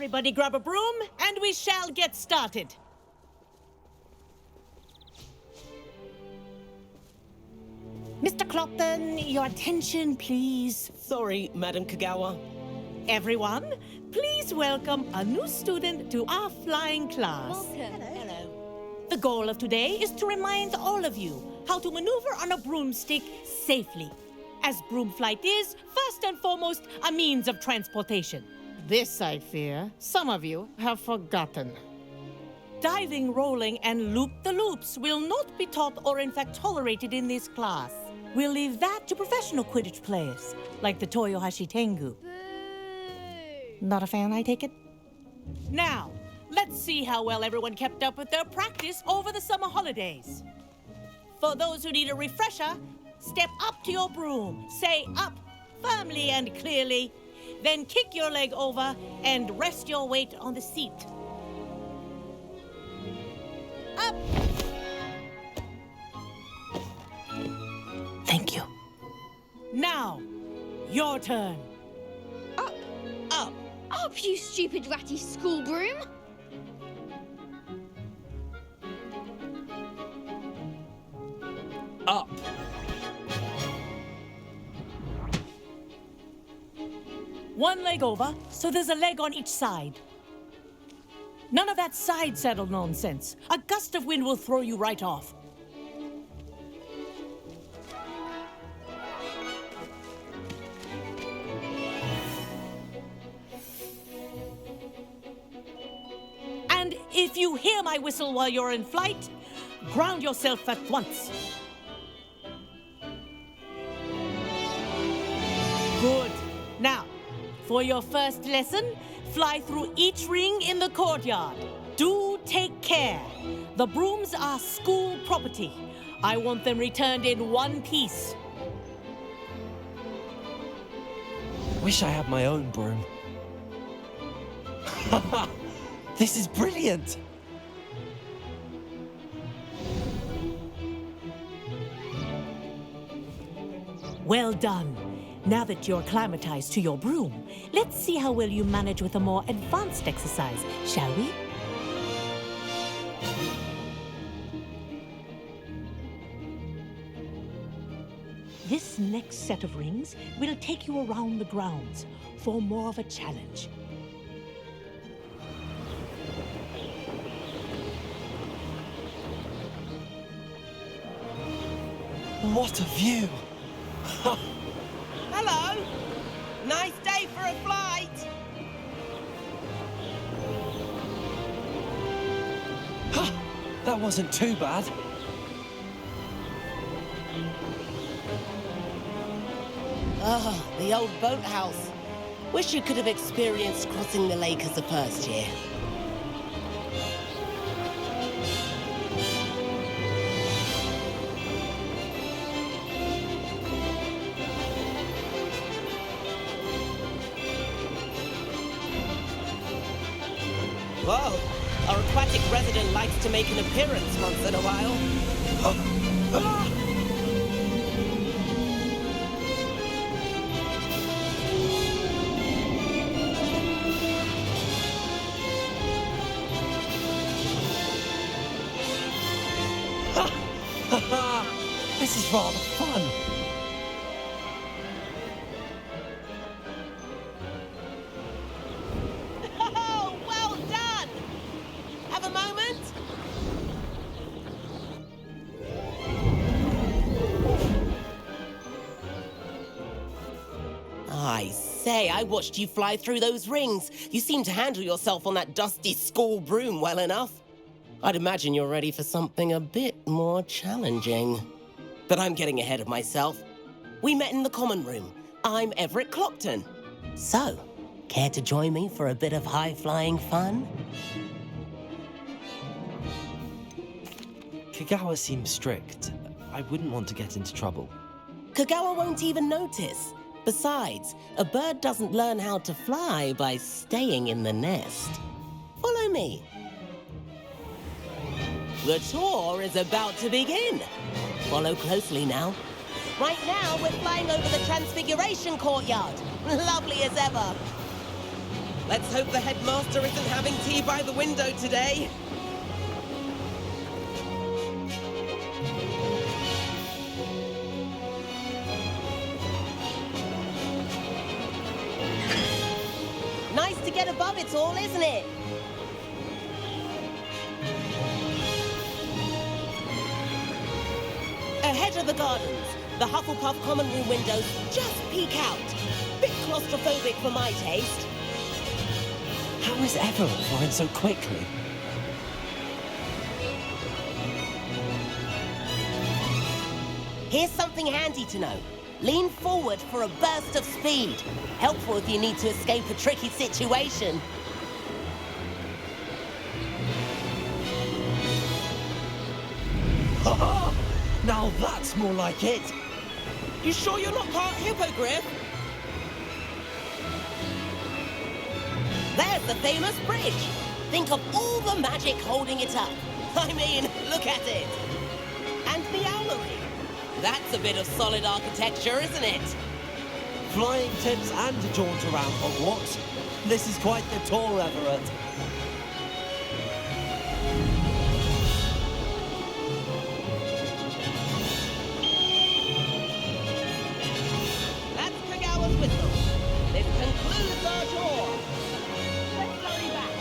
Everybody grab a broom, and we shall get started. Mr. Clopton, your attention, please. Sorry, Madam Kagawa. Everyone, please welcome a new student to our flying class. Welcome. Hello. The goal of today is to remind all of you how to maneuver on a broomstick safely, as broom flight is, first and foremost, a means of transportation. This, I fear, some of you have forgotten. Diving, rolling, and loop-the-loops will not be taught or in fact tolerated in this class. We'll leave that to professional Quidditch players, like the Toyohashi Tengu. Boo! Not a fan, I take it? Now, let's see how well everyone kept up with their practice over the summer holidays. For those who need a refresher, step up to your broom, say up firmly and clearly, then kick your leg over and rest your weight on the seat. Up! Thank you. Now, your turn. Up! Up! Up, you stupid ratty school broom! Up! One leg over, so there's a leg on each side. None of that side saddle nonsense. A gust of wind will throw you right off. And if you hear my whistle while you're in flight, ground yourself at once. Good. Now, for your first lesson, fly through each ring in the courtyard. Do take care. The brooms are school property. I want them returned in one piece. Wish I had my own broom. This is brilliant! Well done. Now that you're acclimatized to your broom, let's see how well you manage with a more advanced exercise, shall we? This next set of rings will take you around the grounds for more of a challenge. What a view! Hello! Nice day for a flight! That wasn't too bad. Ah, the old boathouse. Wish you could have experienced crossing the lake as a first year. Whoa, our aquatic resident likes to make an appearance once in a while. This is rather fun. Oh, well done! Have a moment? I say, I watched you fly through those rings. You seem to handle yourself on that dusty school broom well enough. I'd imagine you're ready for something a bit more challenging. But I'm getting ahead of myself. We met in the common room. I'm Everett Clopton. So, care to join me for a bit of high-flying fun? Kagawa seems strict. I wouldn't want to get into trouble. Kagawa won't even notice. Besides, a bird doesn't learn how to fly by staying in the nest. Follow me. The tour is about to begin. Follow closely now. Right now, we're flying over the Transfiguration Courtyard. Lovely as ever. Let's hope the headmaster isn't having tea by the window today. Nice to get above it all, isn't it? Ahead of the gardens, the Hufflepuff common room windows just peek out. Bit claustrophobic for my taste. How is Everett flying so quickly? Here's something handy to know. Lean forward for a burst of speed. Helpful if you need to escape a tricky situation. Now that's more like it! You sure you're not part hippogriff? There's the famous bridge. Think of all the magic holding it up. I mean, look at it. And the owlery. That's a bit of solid architecture, isn't it? Flying tips and a jaunt around Hogwarts. This is quite the tour, Everett. That's Kagawa's whistle. This concludes our tour. Let's hurry back.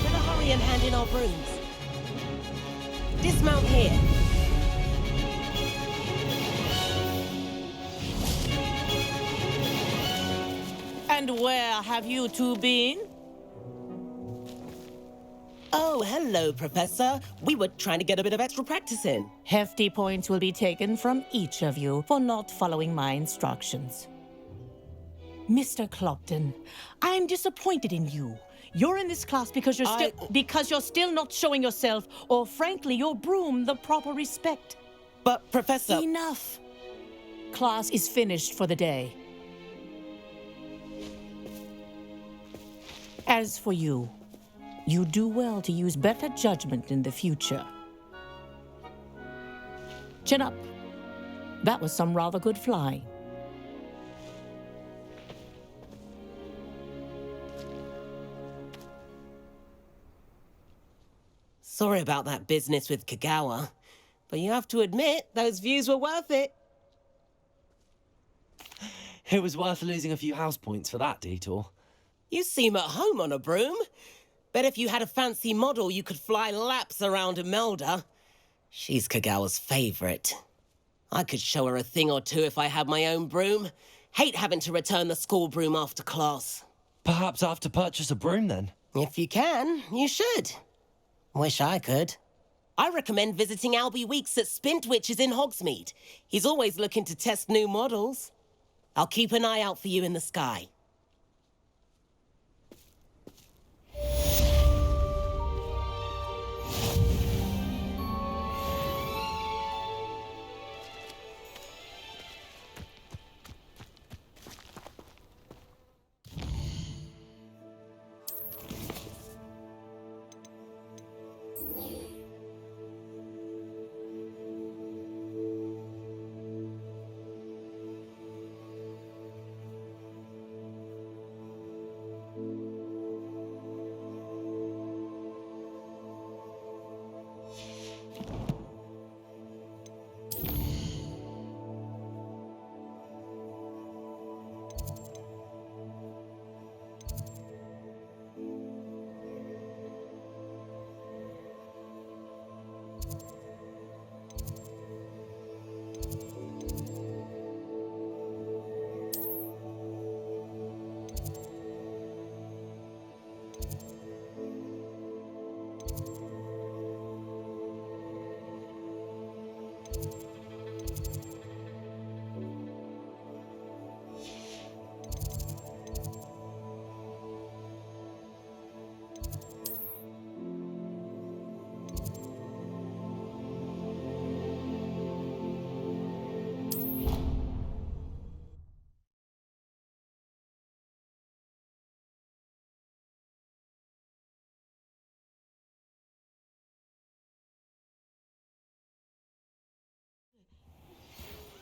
Better hurry and hand in our brooms. Dismount here. And where have you two been? Oh, hello, Professor. We were trying to get a bit of extra practice in. Hefty points will be taken from each of you for not following my instructions. Mr. Clopton, I'm disappointed in you. You're in this class because you're still not showing yourself, or frankly, your broom the proper respect. But, Professor... Enough. Class is finished for the day. As for you, you do well to use better judgment in the future. Chin up. That was some rather good flying. Sorry about that business with Kagawa, but you have to admit, those views were worth it. It was worth losing a few house points for that detour. You seem at home on a broom. Bet if you had a fancy model, you could fly laps around Imelda. She's Kagawa's favorite. I could show her a thing or two if I had my own broom. Hate having to return the school broom after class. Perhaps I have to purchase a broom then? If you can, you should. Wish I could. I recommend visiting Albie Weeks at Spintwitches in Hogsmeade. He's always looking to test new models. I'll keep an eye out for you in the sky.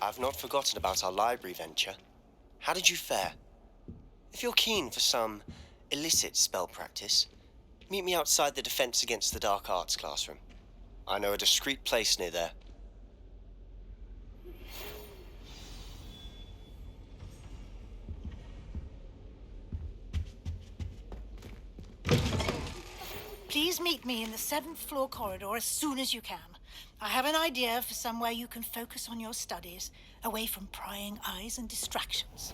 I've not forgotten about our library venture. How did you fare? If you're keen for some illicit spell practice, meet me outside the Defense Against the Dark Arts classroom. I know a discreet place near there. Please meet me in the 7th floor corridor as soon as you can. I have an idea for somewhere you can focus on your studies, away from prying eyes and distractions.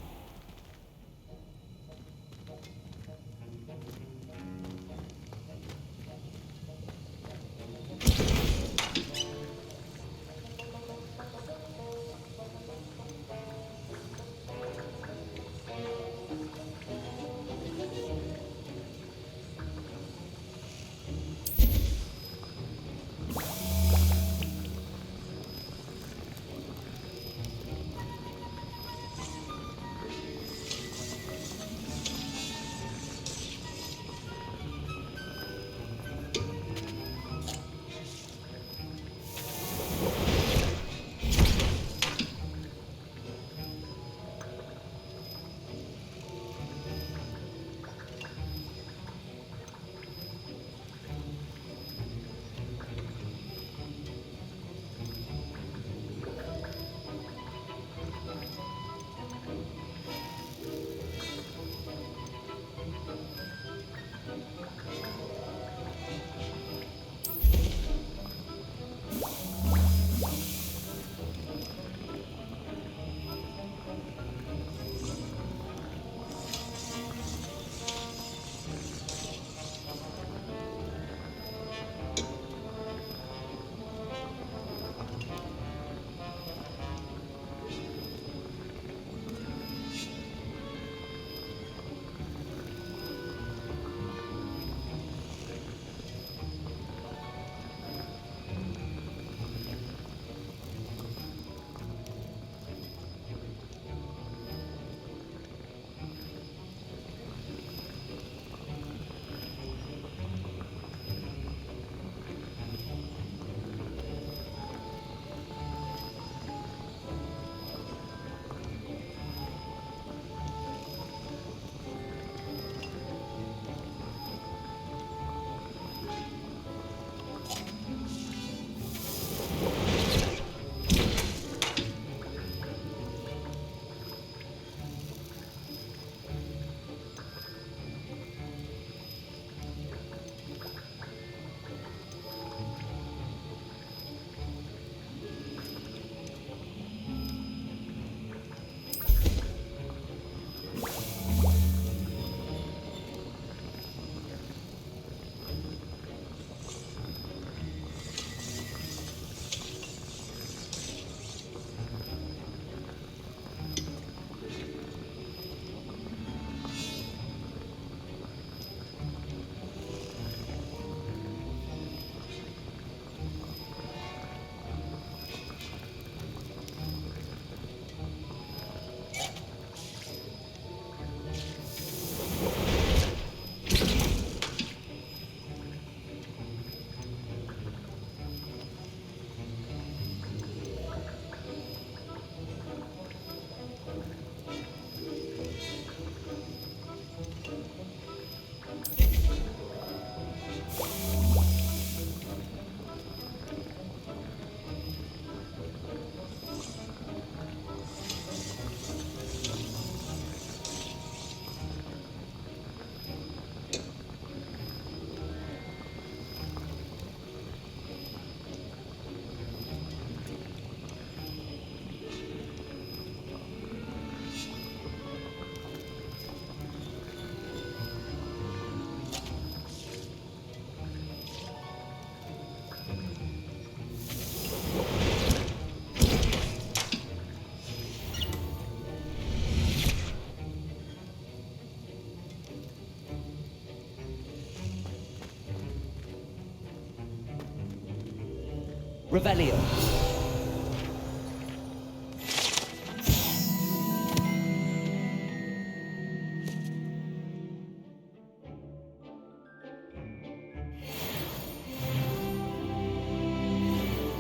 Revelio.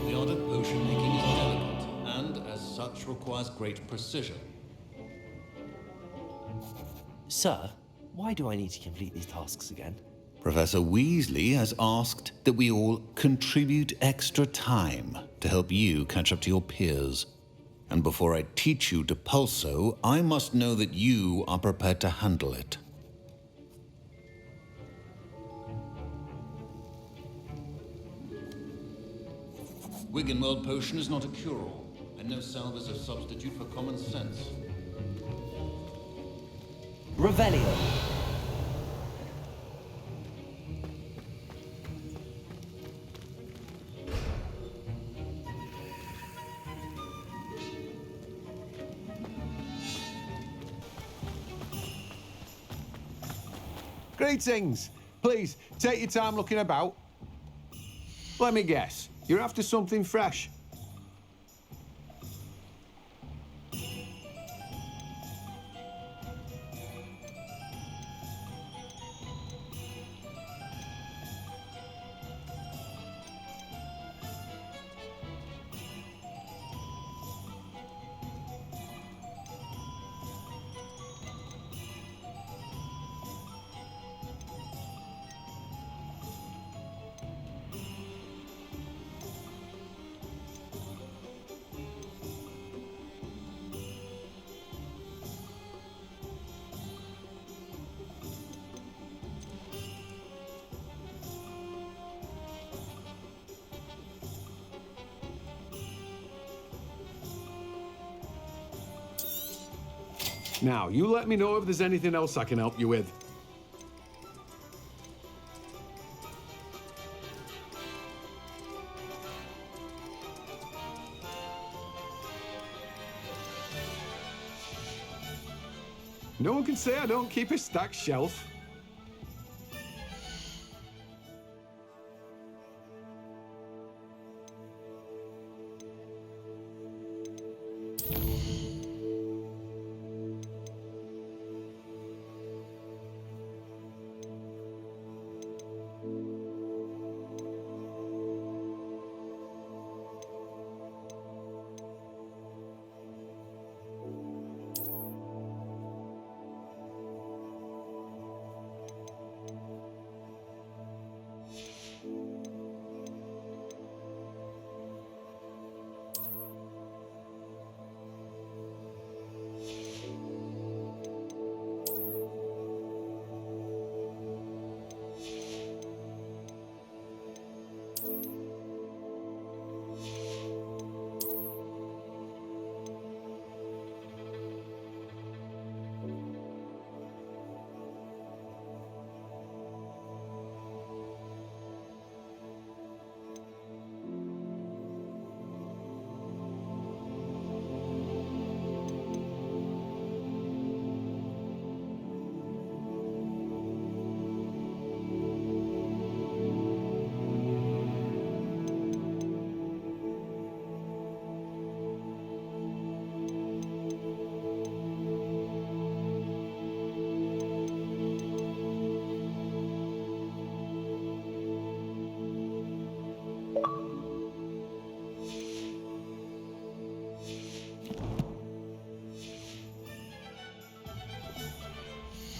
The art of potion making is delicate, and as such such requires great precision. Sir, why do I need to complete these tasks again? Professor Weasley has asked that we all contribute extra time to help you catch up to your peers. And before I teach you to pulso, I must know that you are prepared to handle it. Wiggenweld potion is not a cure-all, and no salve is a substitute for common sense. Revelio. Greetings. Please, take your time looking about. Let me guess, you're after something fresh. Now, you let me know if there's anything else I can help you with. No one can say I don't keep a stacked shelf.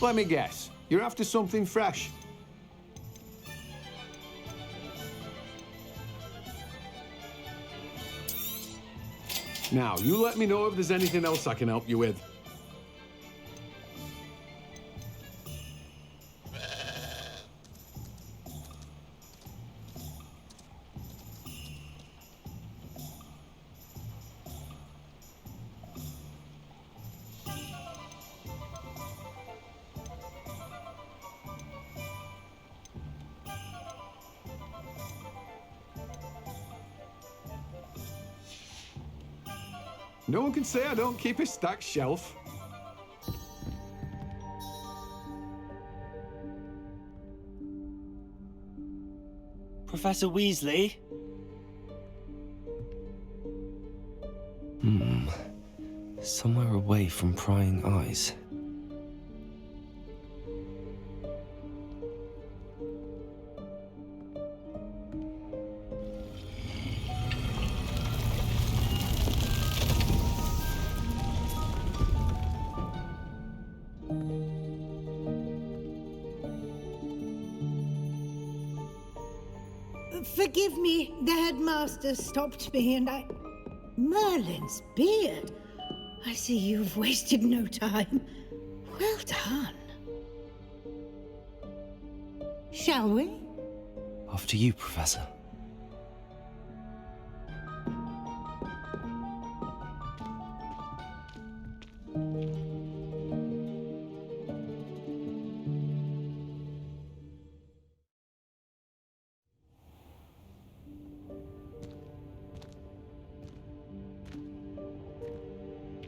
Let me guess, you're after something fresh. Now, you let me know if there's anything else I can help you with. No one can say I don't keep a stacked shelf. Professor Weasley? Somewhere away from prying eyes. Forgive me, the headmaster stopped me and I... Merlin's beard. I see you've wasted no time. Well done. Shall we? After you, Professor.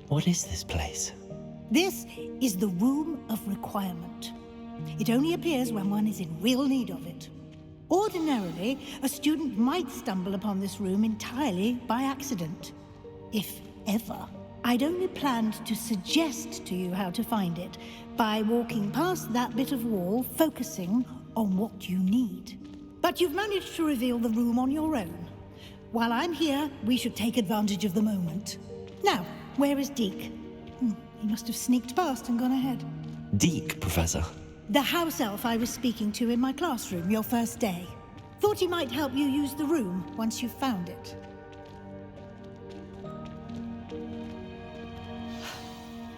What is this place? This is the Room of Requirement. It only appears when one is in real need of it. Ordinarily, a student might stumble upon this room entirely by accident. If ever. I'd only planned to suggest to you how to find it by walking past that bit of wall, focusing on what you need. But you've managed to reveal the room on your own. While I'm here, we should take advantage of the moment. Now, where is Deke? He must have sneaked past and gone ahead. Deke, Professor. The house elf I was speaking to in my classroom your first day. Thought he might help you use the room once you've found it.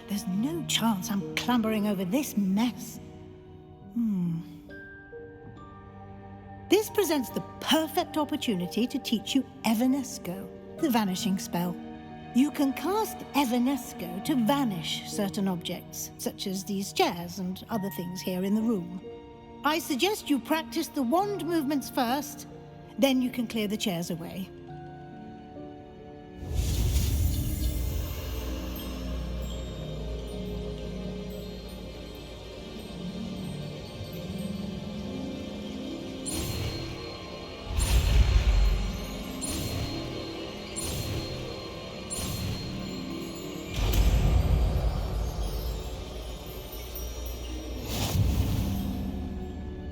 There's no chance I'm clambering over this mess. This presents the perfect opportunity to teach you Evanesco, the vanishing spell. You can cast Evanesco to vanish certain objects, such as these chairs and other things here in the room. I suggest you practice the wand movements first, then you can clear the chairs away.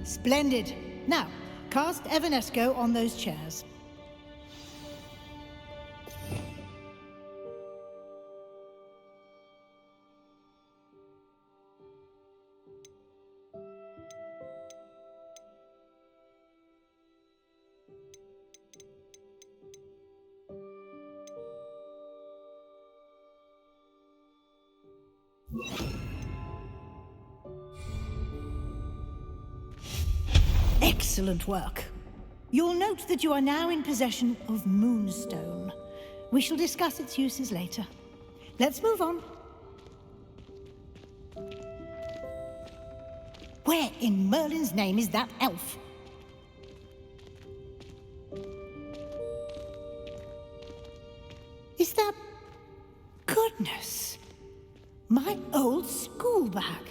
Splendid. Now, cast Evanesco on those chairs. Excellent work. You'll note that you are now in possession of Moonstone. We shall discuss its uses later. Let's move on. Where in Merlin's name is that elf? Is that... Goodness! My old school bag.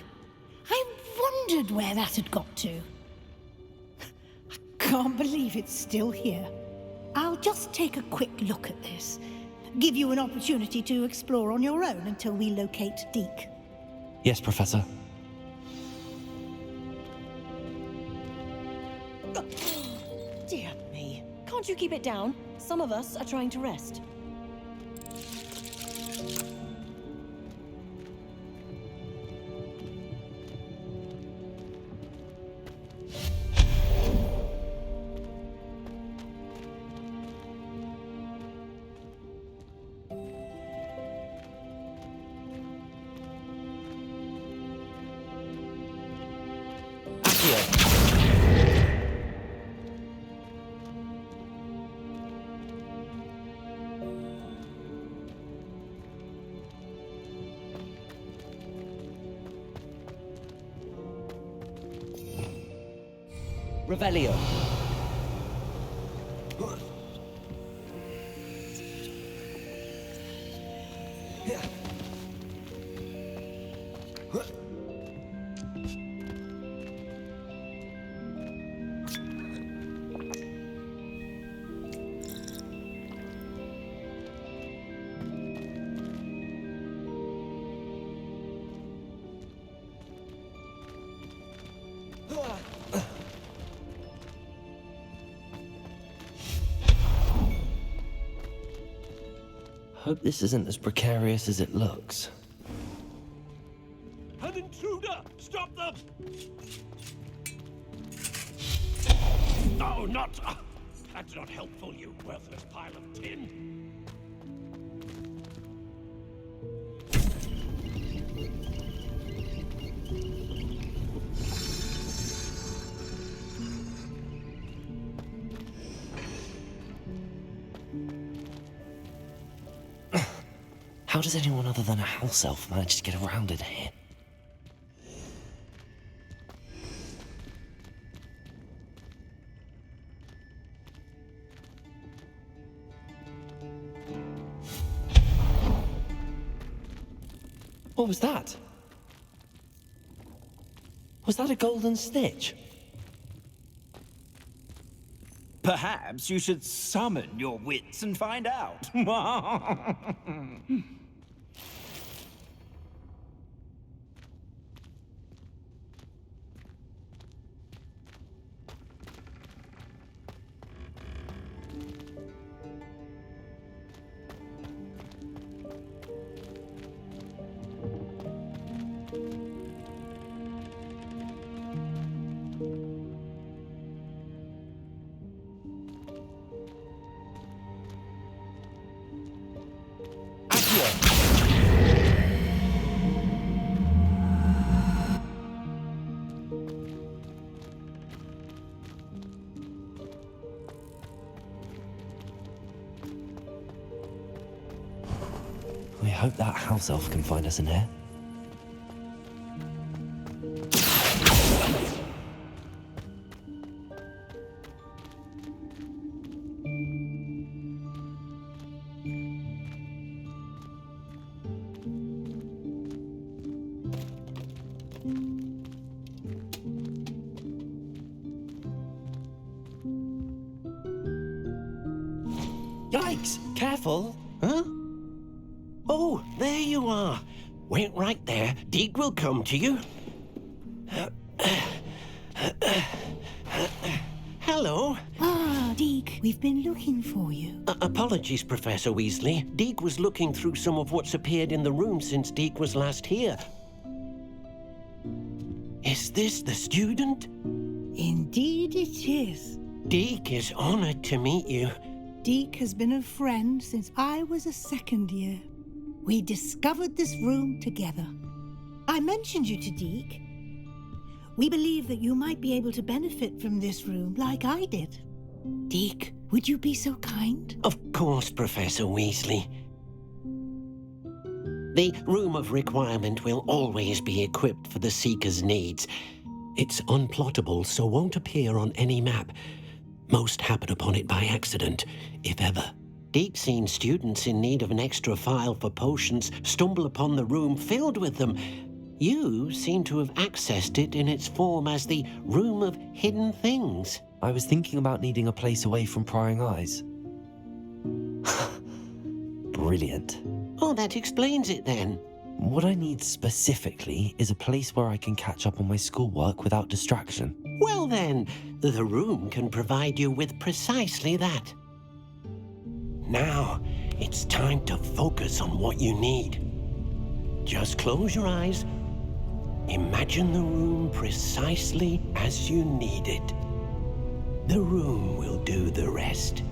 I wondered where that had got to. Can't believe it's still here. I'll just take a quick look at this. Give you an opportunity to explore on your own until we locate Deke. Yes, Professor. Dear me. Can't you keep it down? Some of us are trying to rest. Revelio. Hope this isn't as precarious as it looks. An intruder! Stop them! Oh, not... That's not helpful, you worthless pile of tin. How does anyone other than a house elf manage to get around in here? What was that? Was that a golden snitch? Perhaps you should summon your wits and find out. I hope that house elf can find us in here. Yikes! Careful! Huh? Oh, there you are. Wait right there. Deek will come to you. Hello. Ah, Deek, we've been looking for you. Apologies, Professor Weasley. Deek was looking through some of what's appeared in the room since Deek was last here. Is this the student? Indeed it is. Deek is honored to meet you. Deek has been a friend since I was a second year. We discovered this room together. I mentioned you to Deek. We believe that you might be able to benefit from this room like I did. Deek, would you be so kind? Of course, Professor Weasley. The Room of Requirement will always be equipped for the Seeker's needs. It's unplottable, so won't appear on any map. Most happen upon it by accident, if ever. Deek's seen students in need of an extra file for potions stumble upon the room filled with them. You seem to have accessed it in its form as the Room of Hidden Things. I was thinking about needing a place away from prying eyes. Brilliant. Oh, that explains it then. What I need specifically is a place where I can catch up on my schoolwork without distraction. Well then, the room can provide you with precisely that. Now, it's time to focus on what you need. Just close your eyes. Imagine the room precisely as you need it. The room will do the rest.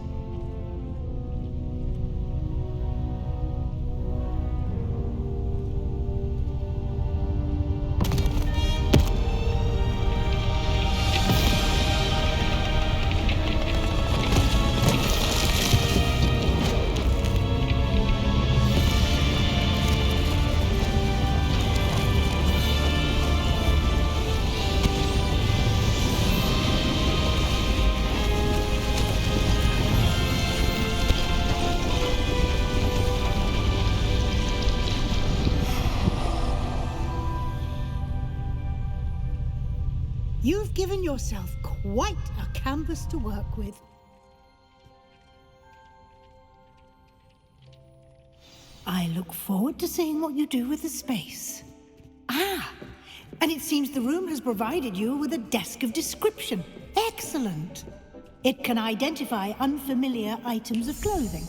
You've given yourself quite a canvas to work with. I look forward to seeing what you do with the space. Ah, and it seems the room has provided you with a desk of description. Excellent. It can identify unfamiliar items of clothing.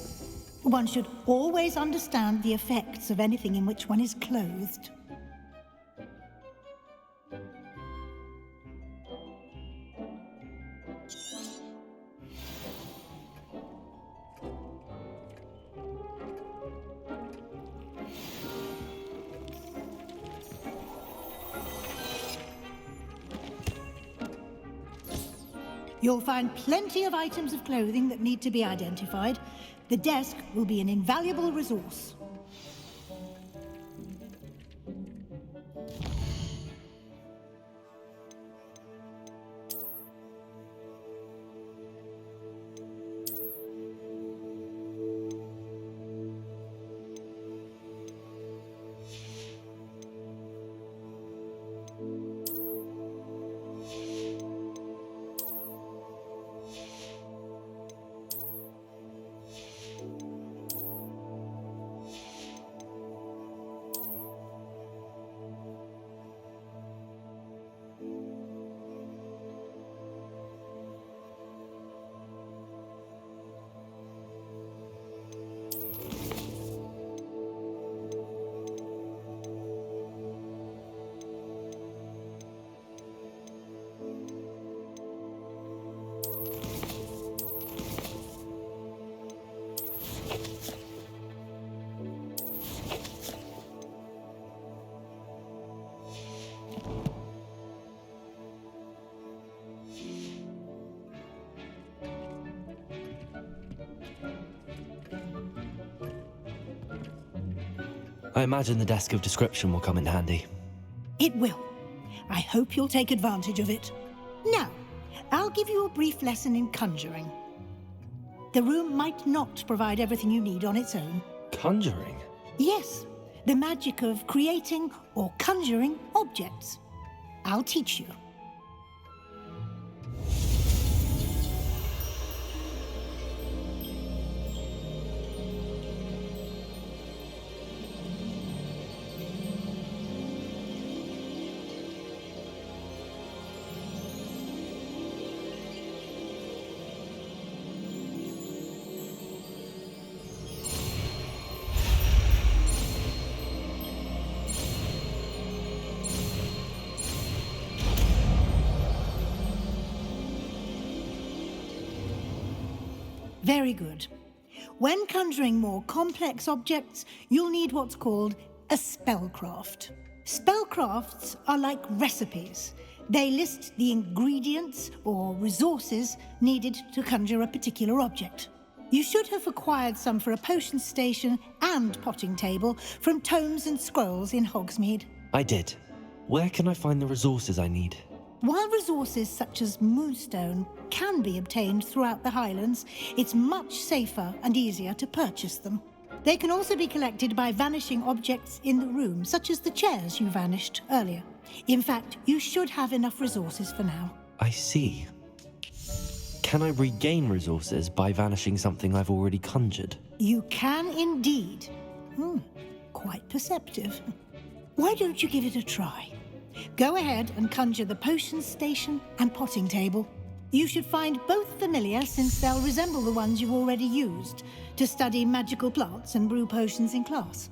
One should always understand the effects of anything in which one is clothed. You'll find plenty of items of clothing that need to be identified. The desk will be an invaluable resource. I imagine the desk of description will come in handy. It will. I hope you'll take advantage of it. Now, I'll give you a brief lesson in conjuring. The room might not provide everything you need on its own. Conjuring? Yes, the magic of creating or conjuring objects. I'll teach you. Very good. When conjuring more complex objects, you'll need what's called a spellcraft. Spellcrafts are like recipes. They list the ingredients or resources needed to conjure a particular object. You should have acquired some for a potion station and potting table from tomes and scrolls in Hogsmeade. I did. Where can I find the resources I need? While resources such as moonstone can be obtained throughout the Highlands, it's much safer and easier to purchase them. They can also be collected by vanishing objects in the room, such as the chairs you vanished earlier. In fact, you should have enough resources for now. I see. Can I regain resources by vanishing something I've already conjured? You can indeed. Quite perceptive. Why don't you give it a try? Go ahead and conjure the potion station and potting table. You should find both familiar, since they'll resemble the ones you've already used to study magical plants and brew potions in class.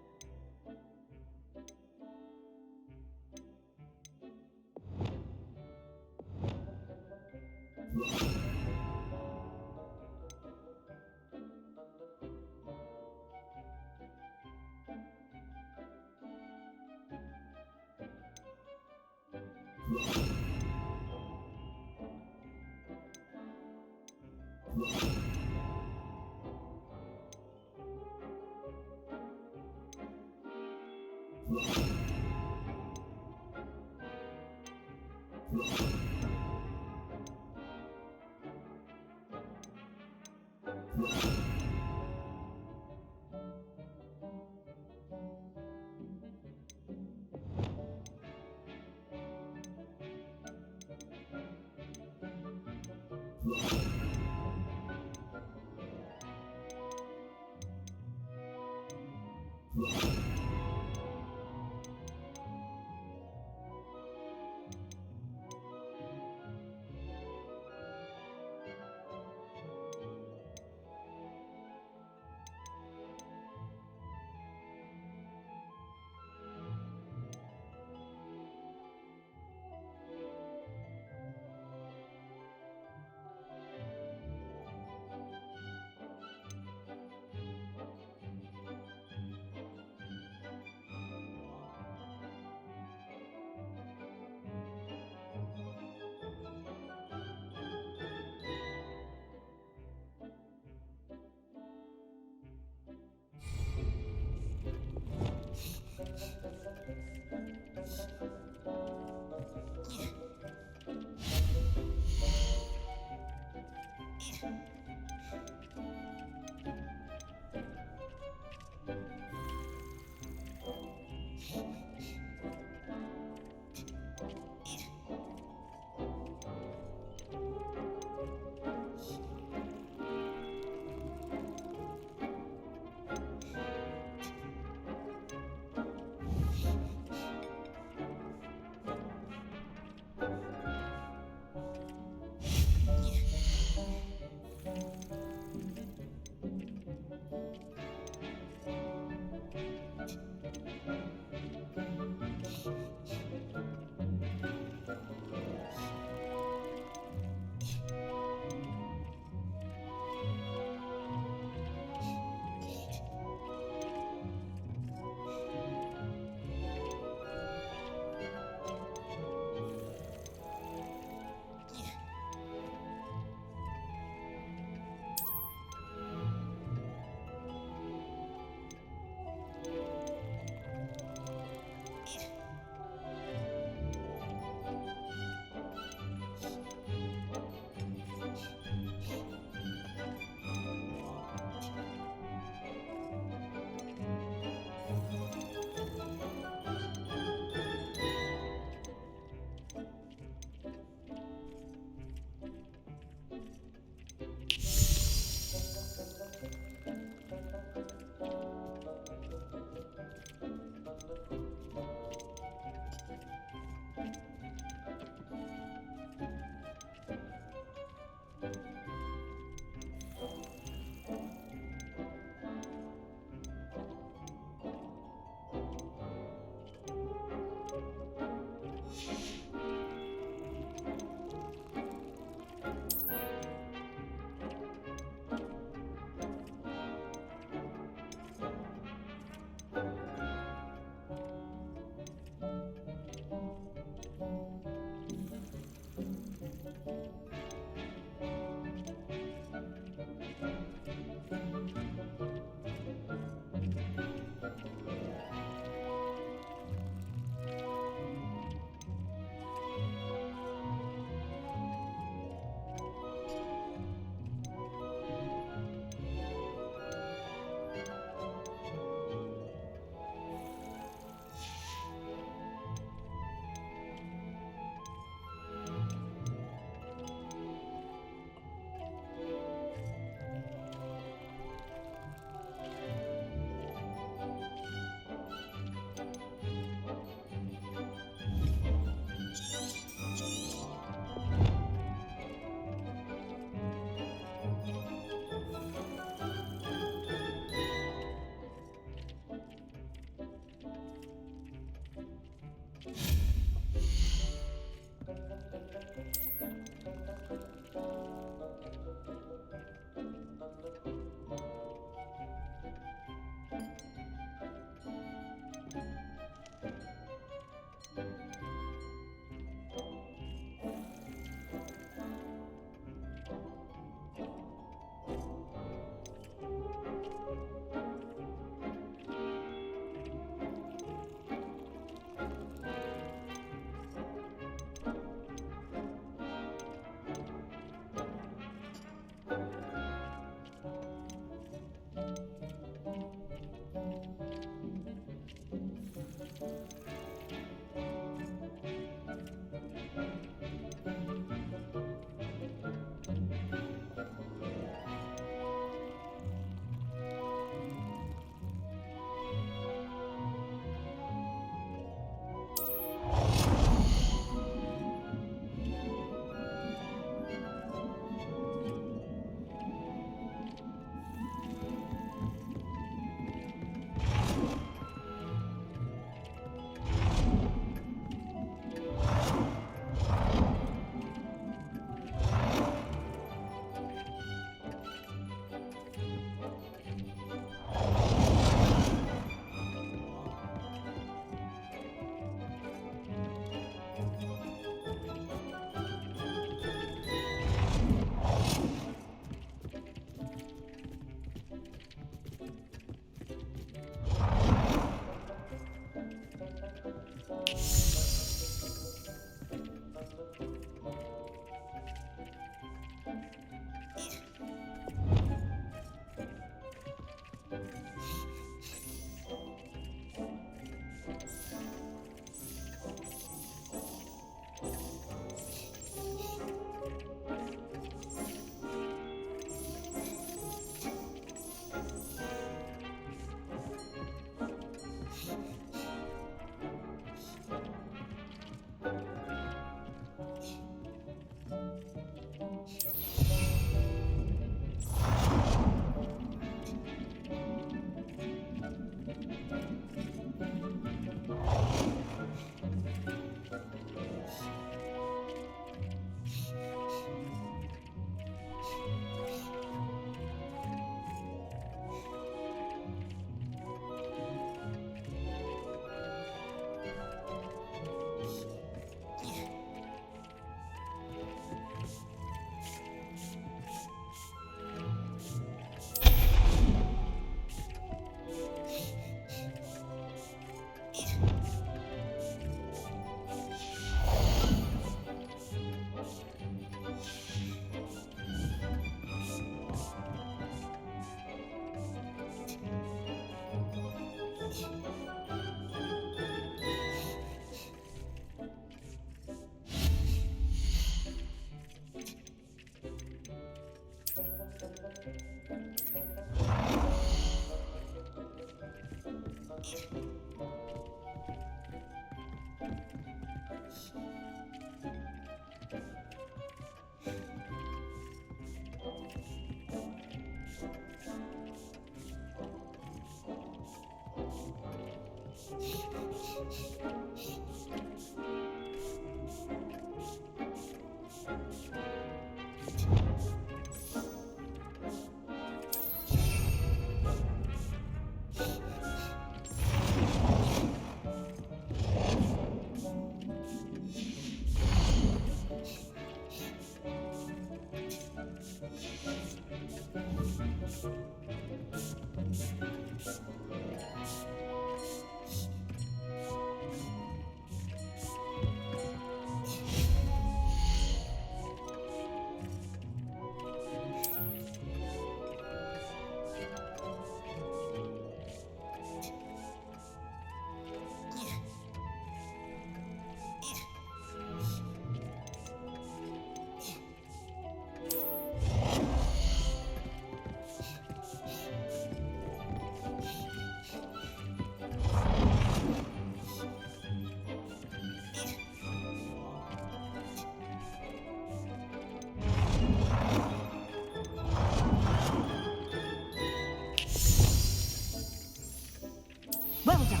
Well done.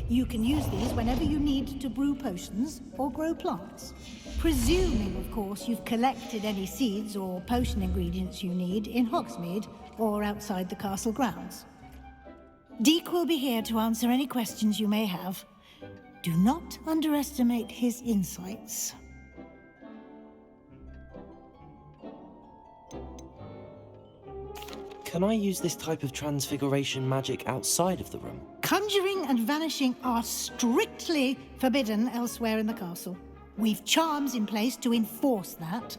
You can use these whenever you need to brew potions or grow plants. Presuming, of course, you've collected any seeds or potion ingredients you need in Hogsmeade or outside the castle grounds. Deek will be here to answer any questions you may have. Do not underestimate his insights. Can I use this type of transfiguration magic outside of the room? Conjuring and vanishing are strictly forbidden elsewhere in the castle. We've charms in place to enforce that.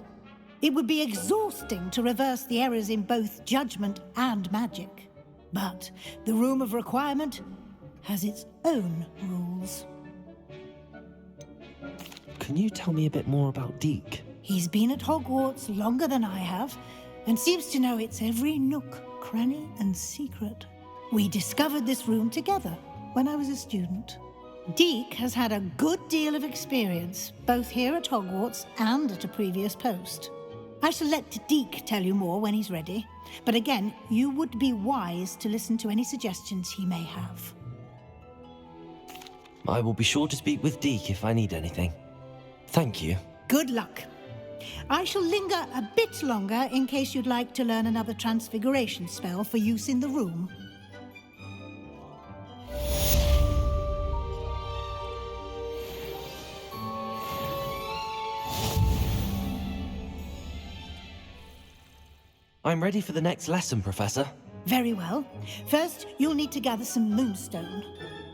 It would be exhausting to reverse the errors in both judgment and magic. But the Room of Requirement has its own rules. Can you tell me a bit more about Deek? He's been at Hogwarts longer than I have, and seems to know its every nook, cranny, and secret. We discovered this room together when I was a student. Deek has had a good deal of experience, both here at Hogwarts and at a previous post. I shall let Deek tell you more when he's ready, but again, you would be wise to listen to any suggestions he may have. I will be sure to speak with Deek if I need anything. Thank you. Good luck. I shall linger a bit longer in case you'd like to learn another transfiguration spell for use in the room. I'm ready for the next lesson, Professor. Very well. First, you'll need to gather some moonstone.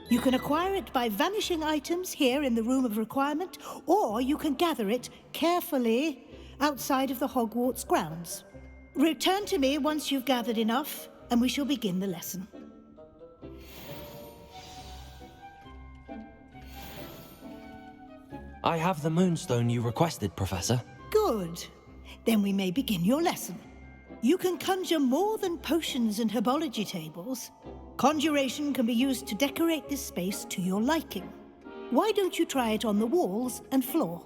You can acquire it by vanishing items here in the Room of Requirement, or you can gather it carefully outside of the Hogwarts grounds. Return to me once you've gathered enough, and we shall begin the lesson. I have the moonstone you requested, Professor. Good. Then we may begin your lesson. You can conjure more than potions and herbology tables. Conjuration can be used to decorate this space to your liking. Why don't you try it on the walls and floor?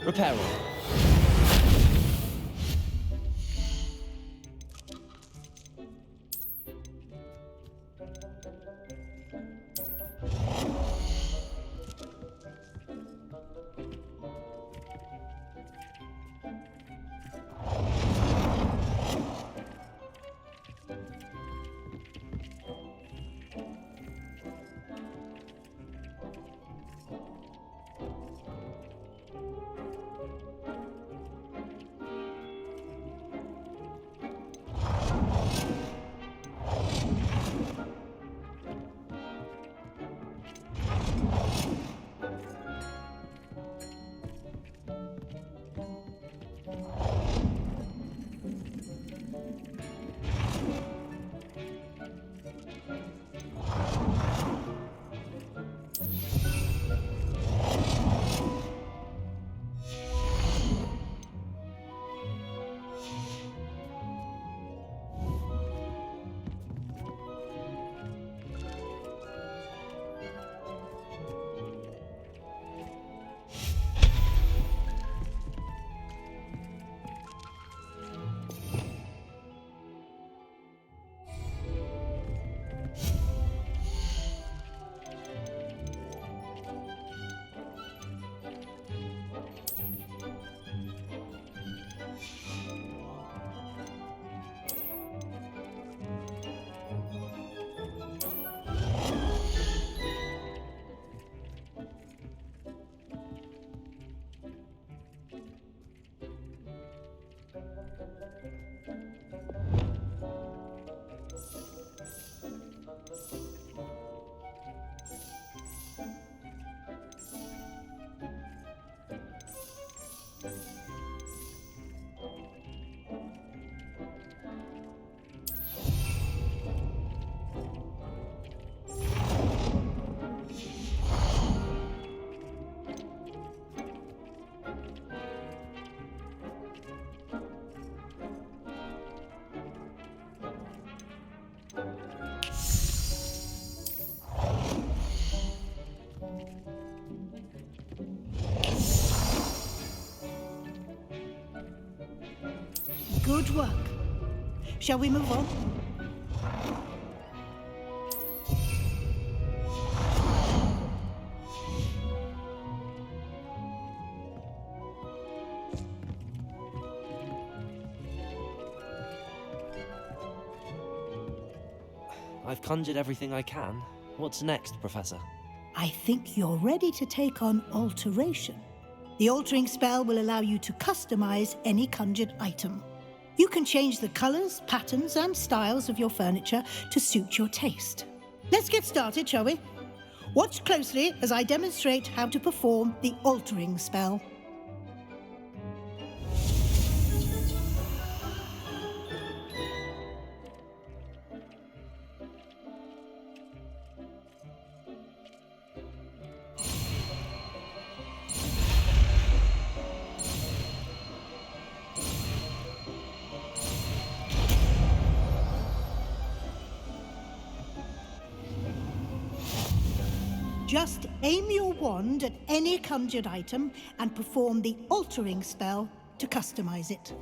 Repair all. Good work. Shall we move on? I've conjured everything I can. What's next, Professor? I think you're ready to take on alteration. The altering spell will allow you to customize any conjured item. You can change the colors, patterns, and styles of your furniture to suit your taste. Let's get started, shall we? Watch closely as I demonstrate how to perform the altering spell. Just aim your wand at any conjured item and perform the altering spell to customize it.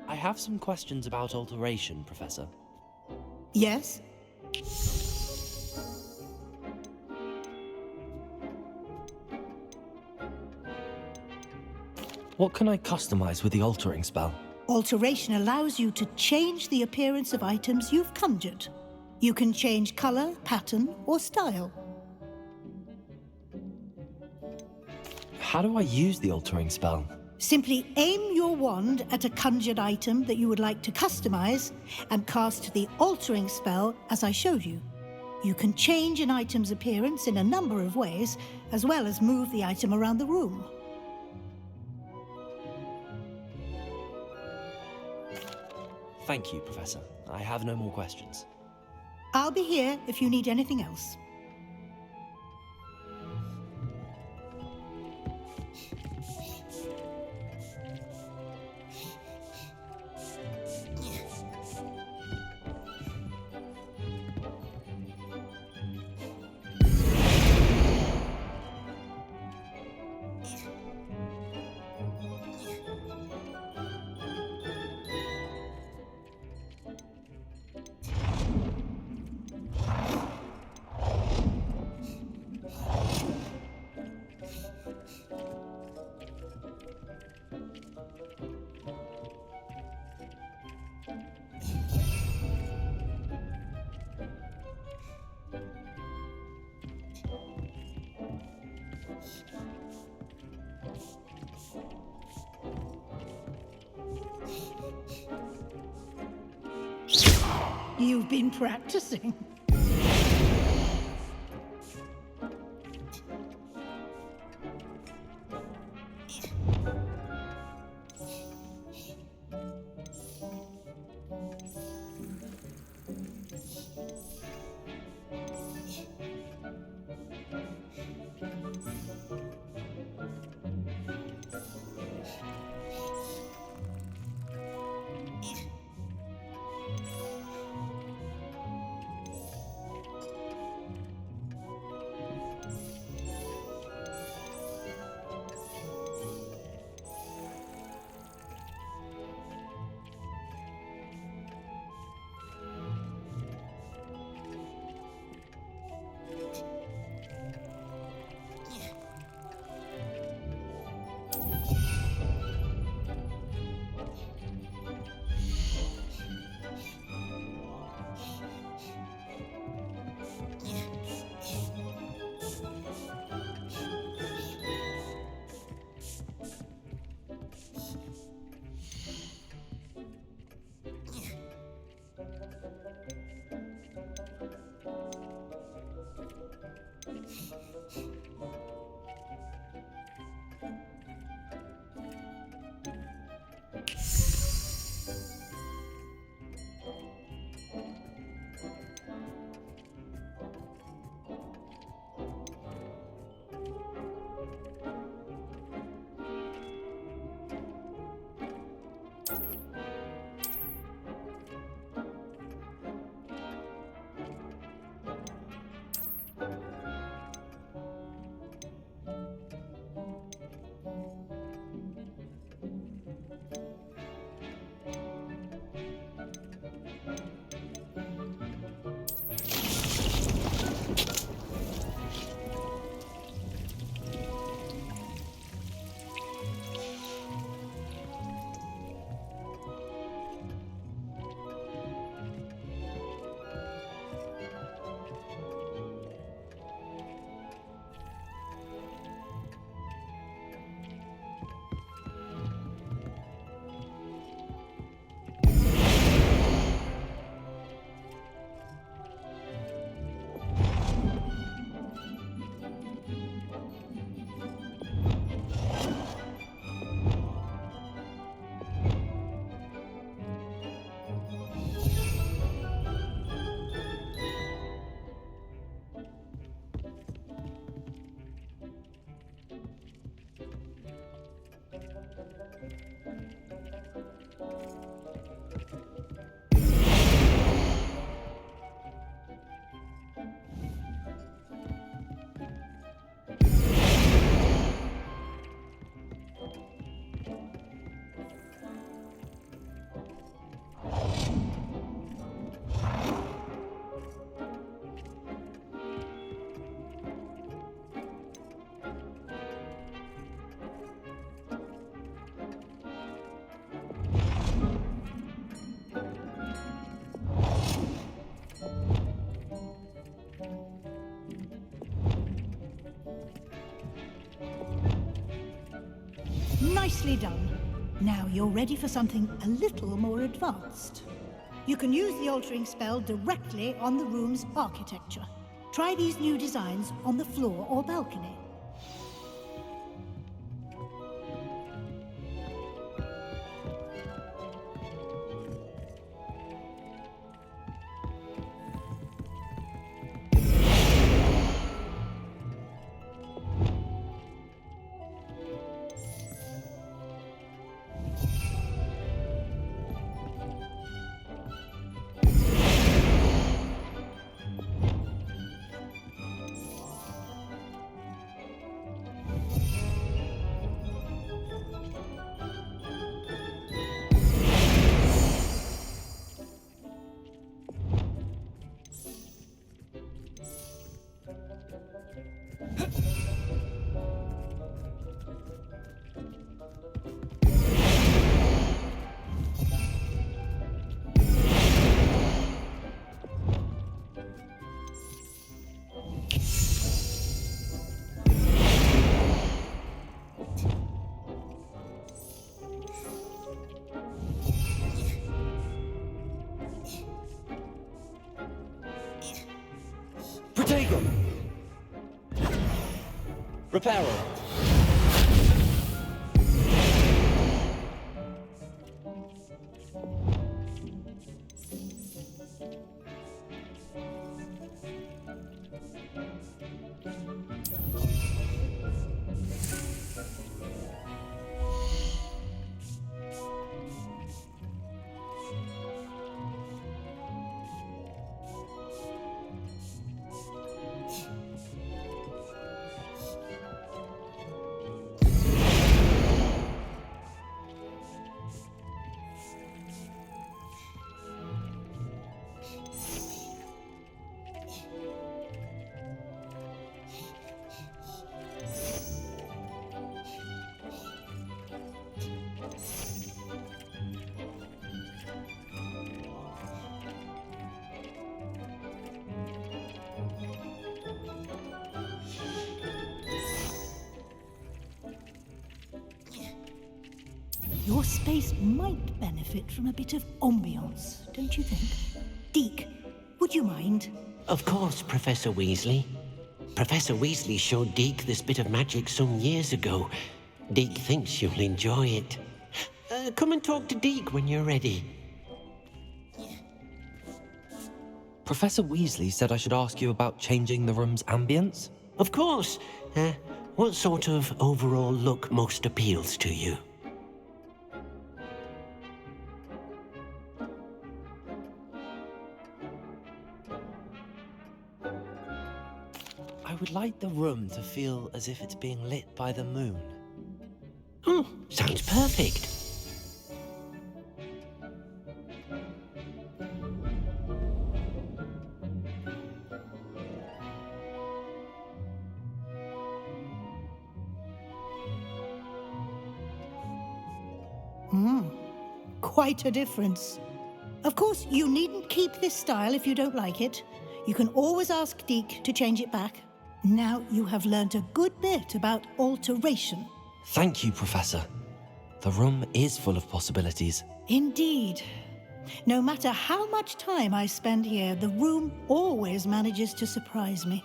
I have some questions about alteration, Professor. Yes? What can I customize with the altering spell? Alteration allows you to change the appearance of items you've conjured. You can change color, pattern, or style. How do I use the altering spell? Simply aim your wand at a conjured item that you would like to customize and cast the altering spell as I showed you. You can change an item's appearance in a number of ways, as well as move the item around the room. Thank you, Professor. I have no more questions. I'll be here if you need anything else. You've been practicing. Nicely done. Now you're ready for something a little more advanced. You can use the altering spell directly on the room's architecture. Try these new designs on the floor or balcony. Protego! Reparo! Your space might benefit from a bit of ambiance, don't you think? Deke, would you mind? Of course, Professor Weasley. Professor Weasley showed Deke this bit of magic some years ago. Deke thinks you'll enjoy it. Come and talk to Deke when you're ready. Professor Weasley said I should ask you about changing the room's ambience? Of course. What sort of overall look most appeals to you? I would like the room to feel as if it's being lit by the moon. Oh, sounds perfect. Quite a difference. Of course, you needn't keep this style if you don't like it. You can always ask Deke to change it back. Now you have learnt a good bit about alteration. Thank you, Professor. The room is full of possibilities. Indeed. No matter how much time I spend here, the room always manages to surprise me.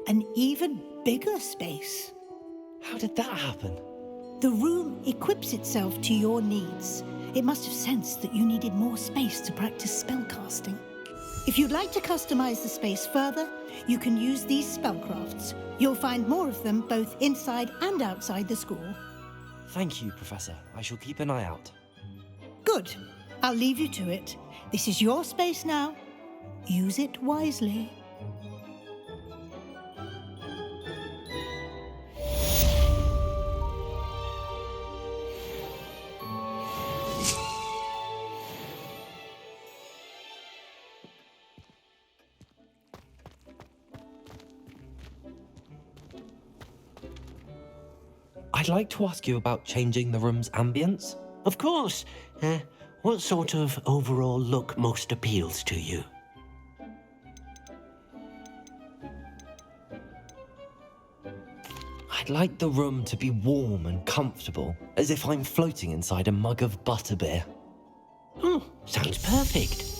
An even bigger space. How did that happen? The room equips itself to your needs. It must have sensed that you needed more space to practice spellcasting. If you'd like to customize the space further, you can use these spellcrafts. You'll find more of them both inside and outside the school. Thank you, Professor. I shall keep an eye out. Good. I'll leave you to it. This is your space now. Use it wisely. I'd like to ask you about changing the room's ambience. Of course. What sort of overall look most appeals to you? I'd like the room to be warm and comfortable, as if I'm floating inside a mug of butterbeer. Oh, sounds perfect.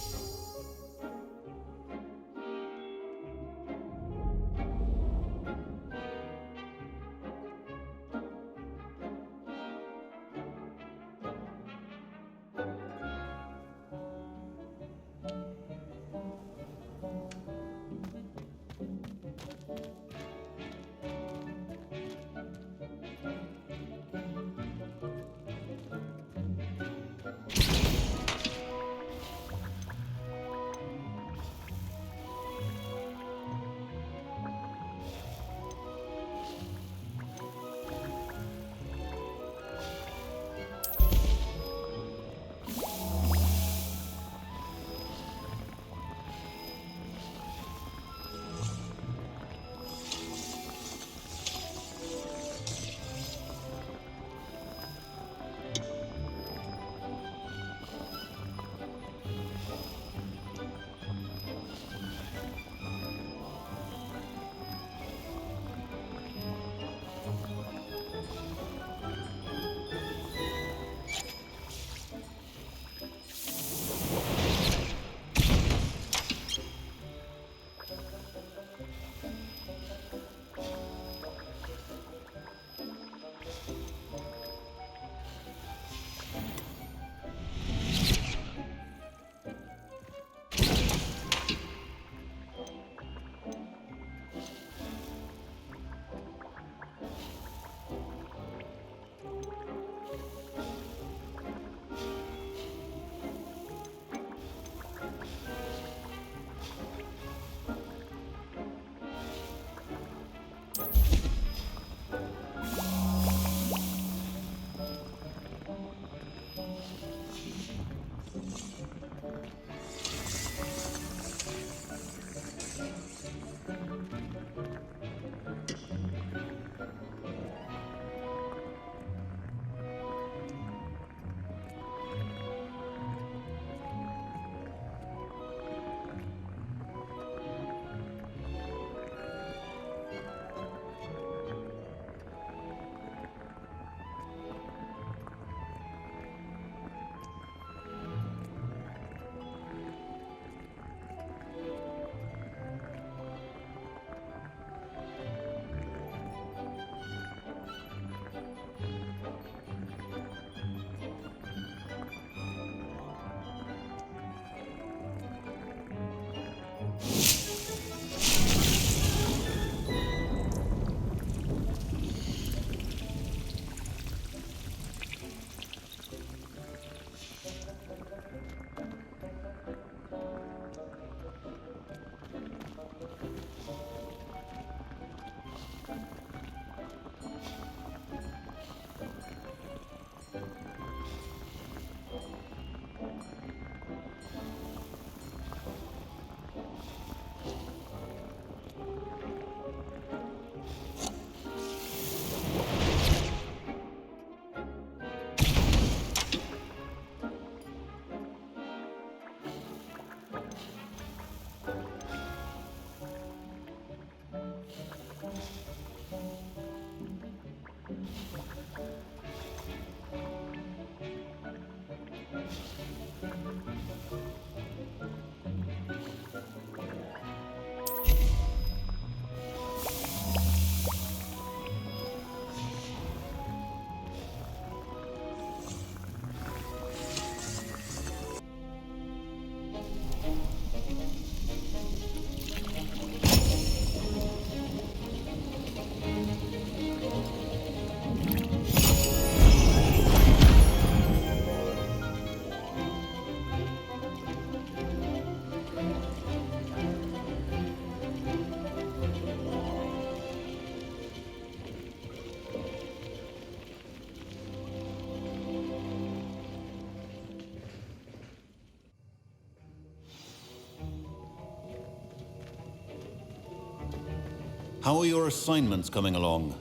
How are your assignments coming along?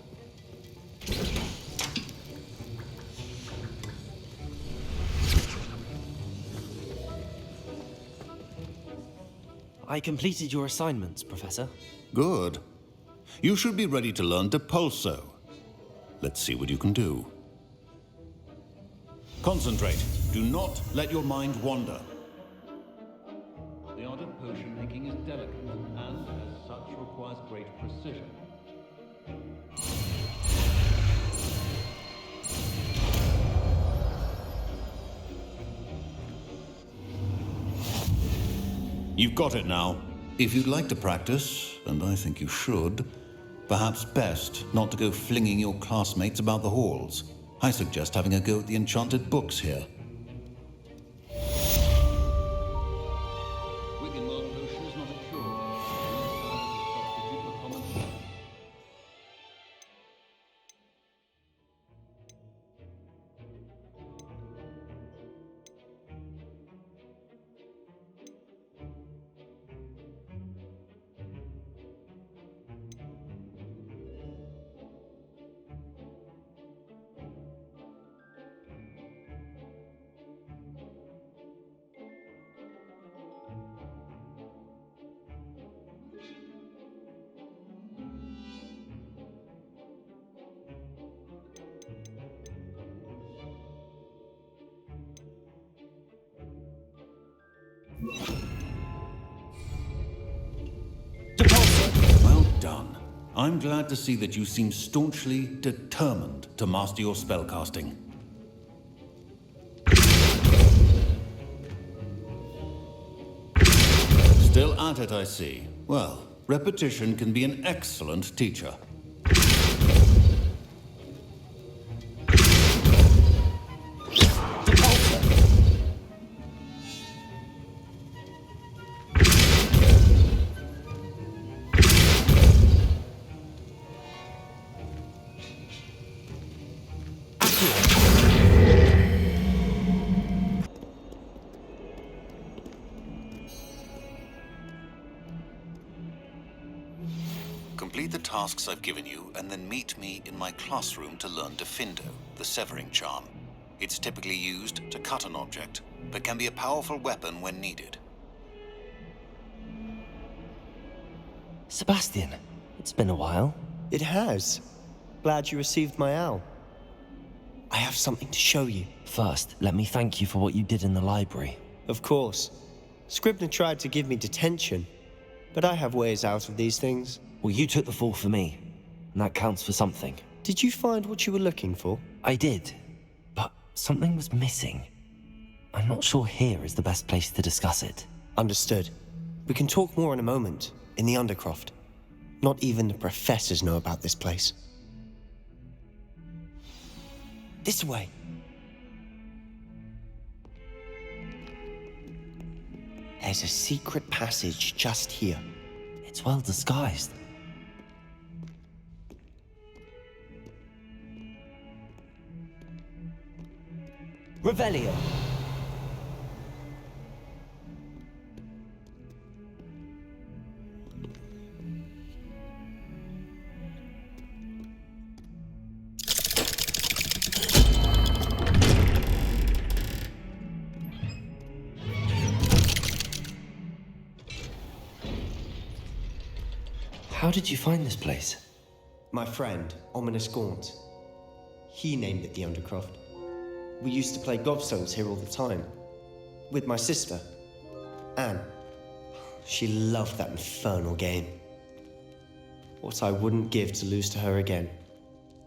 I completed your assignments, Professor. Good. You should be ready to learn Depulso. Let's see what you can do. Concentrate. Do not let your mind wander. The art of potion making is delicate, and as such requires great precision. You've got it now. If you'd like to practice, and I think you should, perhaps best not to go flinging your classmates about the halls. I suggest having a go at the enchanted books here. Well done. I'm glad to see that you seem staunchly determined to master your spellcasting. Still at it, I see. Well, repetition can be an excellent teacher. Complete the tasks I've given you, and then meet me in my classroom to learn Defindo, the severing charm. It's typically used to cut an object, but can be a powerful weapon when needed. Sebastian, it's been a while. It has. Glad you received my owl. I have something to show you. First, let me thank you for what you did in the library. Of course. Scribner tried to give me detention, but I have ways out of these things. Well, you took the fall for me, and that counts for something. Did you find what you were looking for? I did, but something was missing. I'm not sure here is the best place to discuss it. Understood. We can talk more in a moment, in the Undercroft. Not even the professors know about this place. This way. There's a secret passage just here. It's well disguised. Revelio. How did you find this place? My friend, Ominous Gaunt. He named it the Undercroft. We used to play gobstones here all the time. With my sister, Anne. She loved that infernal game. What I wouldn't give to lose to her again.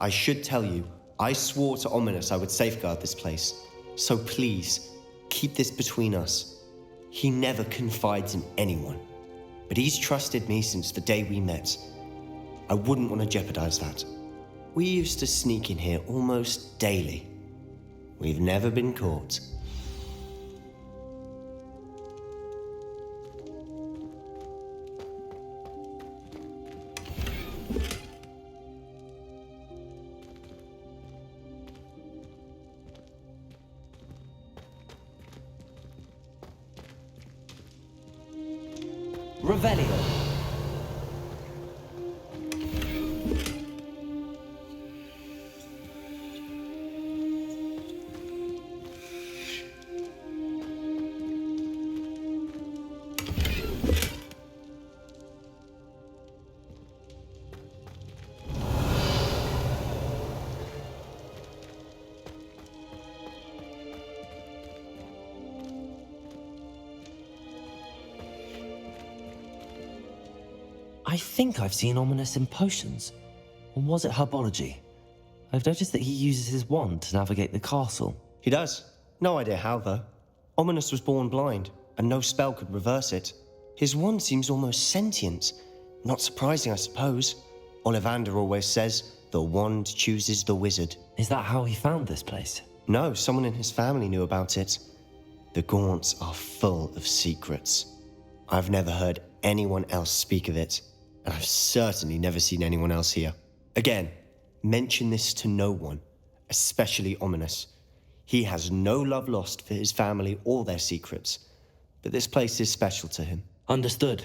I should tell you, I swore to Ominous I would safeguard this place. So please, keep this between us. He never confides in anyone. But he's trusted me since the day we met. I wouldn't want to jeopardize that. We used to sneak in here almost daily. We've never been caught. Revelio. I think I've seen Ominous in potions. Or was it herbology? I've noticed that he uses his wand to navigate the castle. He does. No idea how, though. Ominous was born blind, and no spell could reverse it. His wand seems almost sentient. Not surprising, I suppose. Ollivander always says, the wand chooses the wizard. Is that how he found this place? No, someone in his family knew about it. The Gaunts are full of secrets. I've never heard anyone else speak of it, and I've certainly never seen anyone else here. Again, mention this to no one, especially Ominous. He has no love lost for his family or their secrets, but this place is special to him. Understood.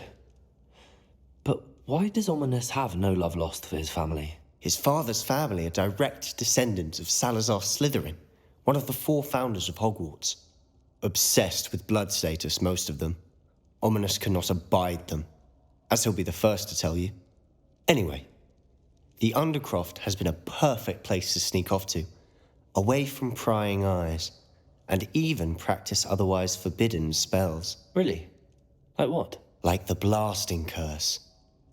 But why does Ominous have no love lost for his family? His father's family are direct descendants of Salazar Slytherin, one of the 4 founders of Hogwarts. Obsessed with blood status, most of them. Ominous cannot abide them, as he'll be the first to tell you. Anyway, the Undercroft has been a perfect place to sneak off to, away from prying eyes, and even practice otherwise forbidden spells. Really? Like what? Like the Blasting Curse.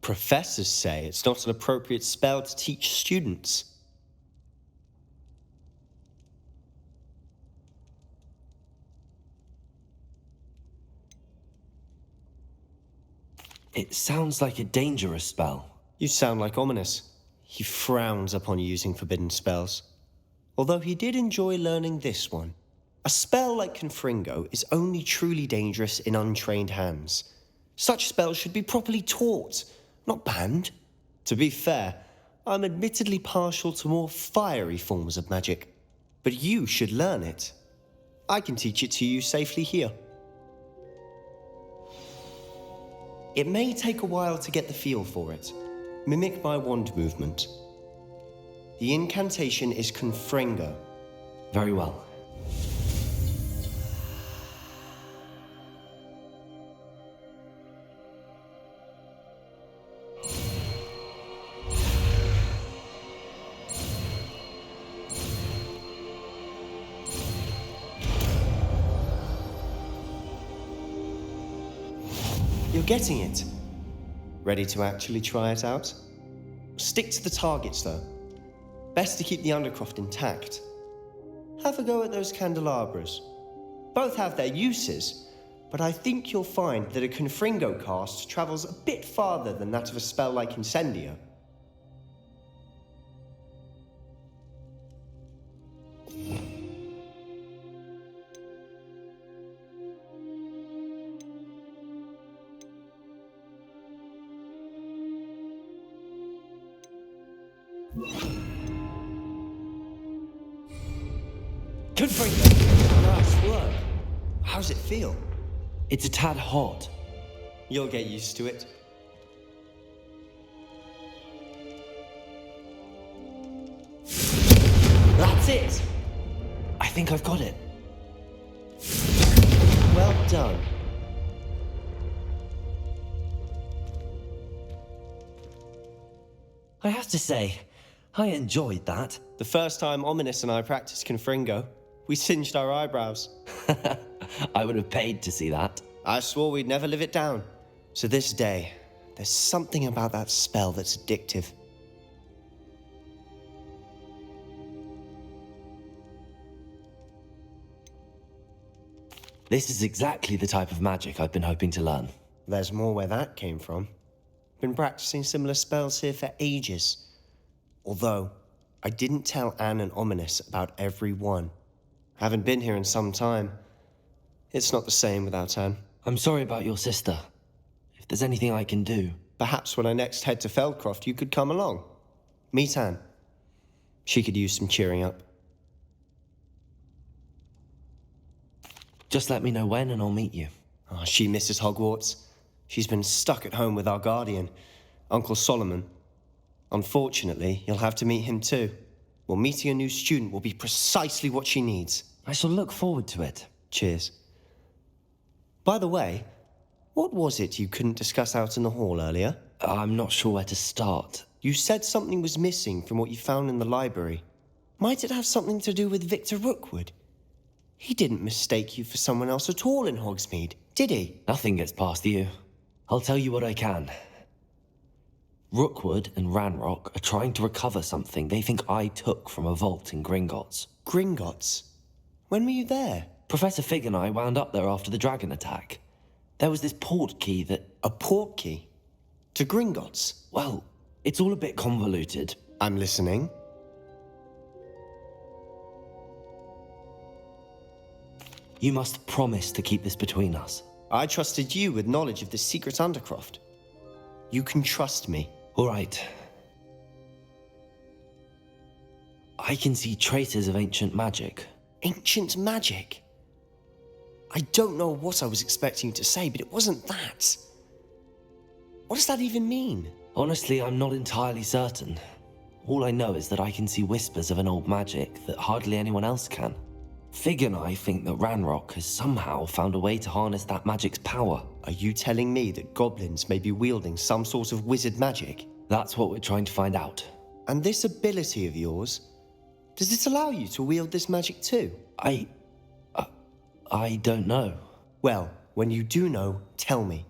Professors say it's not an appropriate spell to teach students. It sounds like a dangerous spell. You sound like Ominous. He frowns upon using forbidden spells. Although he did enjoy learning this one. A spell like Confringo is only truly dangerous in untrained hands. Such spells should be properly taught, not banned. To be fair, I'm admittedly partial to more fiery forms of magic. But you should learn it. I can teach it to you safely here. It may take a while to get the feel for it. Mimic my wand movement. The incantation is Confringo. Very well. You're getting it. Ready to actually try it out? Stick to the targets, though. Best to keep the Undercroft intact. Have a go at those candelabras. Both have their uses, but I think you'll find that a Confringo cast travels a bit farther than that of a spell like Incendio. Confringo! Nice work. How's it feel? It's a tad hot. You'll get used to it. That's it! I think I've got it. Well done. I have to say, I enjoyed that. The first time Ominous and I practiced Confringo, we singed our eyebrows. I would have paid to see that. I swore we'd never live it down. To this day, there's something about that spell that's addictive. This is exactly the type of magic I've been hoping to learn. There's more where that came from. Been practicing similar spells here for ages. Although, I didn't tell Anne and Ominous about every one. Haven't been here in some time. It's not the same without Anne. I'm sorry about your sister. If there's anything I can do... Perhaps when I next head to Feldcroft, you could come along. Meet Anne. She could use some cheering up. Just let me know when and I'll meet you. Oh, she misses Hogwarts. She's been stuck at home with our guardian, Uncle Solomon. Unfortunately, you'll have to meet him too. Well, meeting a new student will be precisely what she needs. I shall look forward to it. Cheers. By the way, what was it you couldn't discuss out in the hall earlier? I'm not sure where to start. You said something was missing from what you found in the library. Might it have something to do with Victor Rookwood? He didn't mistake you for someone else at all in Hogsmeade, did he? Nothing gets past you. I'll tell you what I can. Rookwood and Ranrock are trying to recover something they think I took from a vault in Gringotts. Gringotts? When were you there? Professor Fig and I wound up there after the dragon attack. There was this port key that... A port key? To Gringotts? Well, it's all a bit convoluted. I'm listening. You must promise to keep this between us. I trusted you with knowledge of the secret Undercroft. You can trust me. All right. I can see traces of ancient magic. Ancient magic? I don't know what I was expecting you to say, but it wasn't that. What does that even mean? Honestly, I'm not entirely certain. All I know is that I can see whispers of an old magic that hardly anyone else can. Fig and I think that Ranrock has somehow found a way to harness that magic's power. Are you telling me that goblins may be wielding some sort of wizard magic? That's what we're trying to find out. And this ability of yours, does it allow you to wield this magic too? I don't know. Well, when you do know, tell me.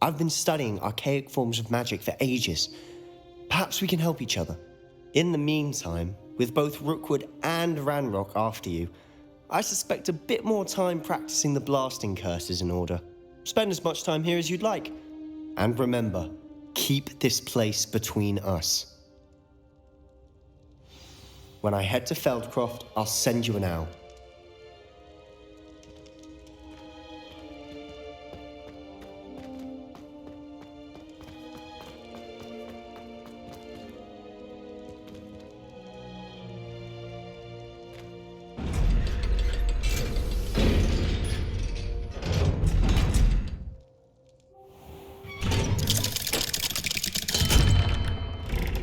I've been studying archaic forms of magic for ages. Perhaps we can help each other. In the meantime, with both Rookwood and Ranrock after you, I suspect a bit more time practicing the blasting curse is in order. Spend as much time here as you'd like. And remember, keep this place between us. When I head to Feldcroft, I'll send you an owl.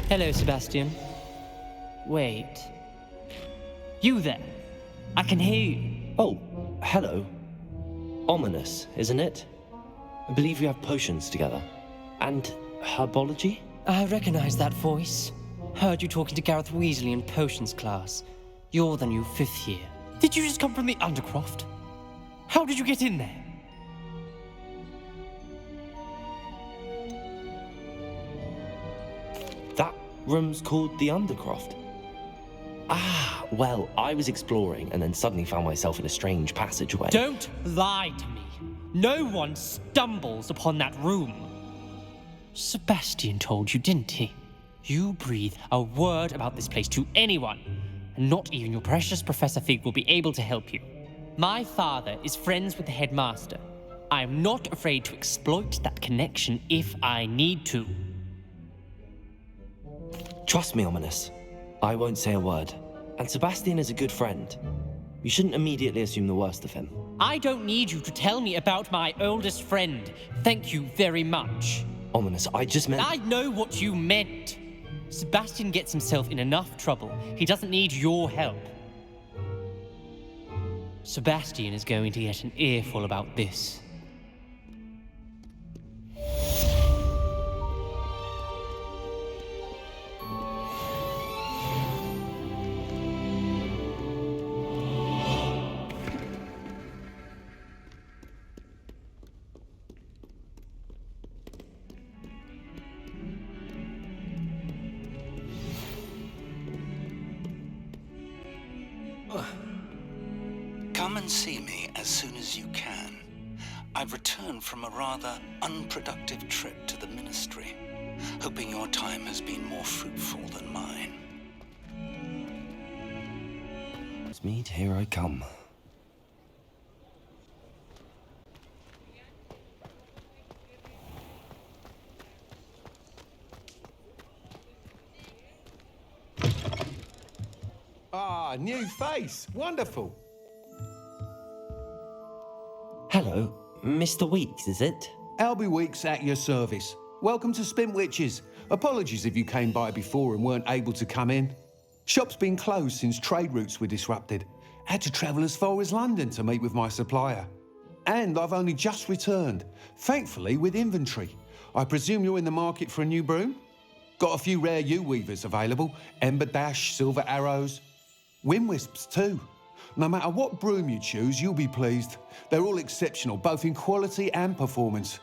Hello, Sebastian. Wait. You there? I can hear you. Oh, hello. Ominous, isn't it? I believe we have potions together. And herbology? I recognize that voice. Heard you talking to Gareth Weasley in potions class. You're the new 5th year. Did you just come from the Undercroft? How did you get in there? That room's called the Undercroft. Ah, well, I was exploring and then suddenly found myself in a strange passageway. Don't lie to me. No one stumbles upon that room. Sebastian told you, didn't he? You breathe a word about this place to anyone, and not even your precious Professor Fig will be able to help you. My father is friends with the headmaster. I am not afraid to exploit that connection if I need to. Trust me, Ominous. I won't say a word. And Sebastian is a good friend. You shouldn't immediately assume the worst of him. I don't need you to tell me about my oldest friend. Thank you very much. Ominous, I just meant... I know what you meant. Sebastian gets himself in enough trouble. He doesn't need your help. Sebastian is going to get an earful about this. Come and see me as soon as you can. I've returned from a rather unproductive trip to the Ministry, hoping your time has been more fruitful than mine. Mead, here I come. Ah, new face. Wonderful. Hello, Mr. Weeks, is it? Albie Weeks at your service. Welcome to Spintwitches. Apologies if you came by before and weren't able to come in. Shop's been closed since trade routes were disrupted. Had to travel as far as London to meet with my supplier. And I've only just returned, thankfully with inventory. I presume you're in the market for a new broom? Got a few rare U-weavers available. Ember Dash, Silver Arrows. Wind Wisps too. No matter what broom you choose, you'll be pleased. They're all exceptional, both in quality and performance.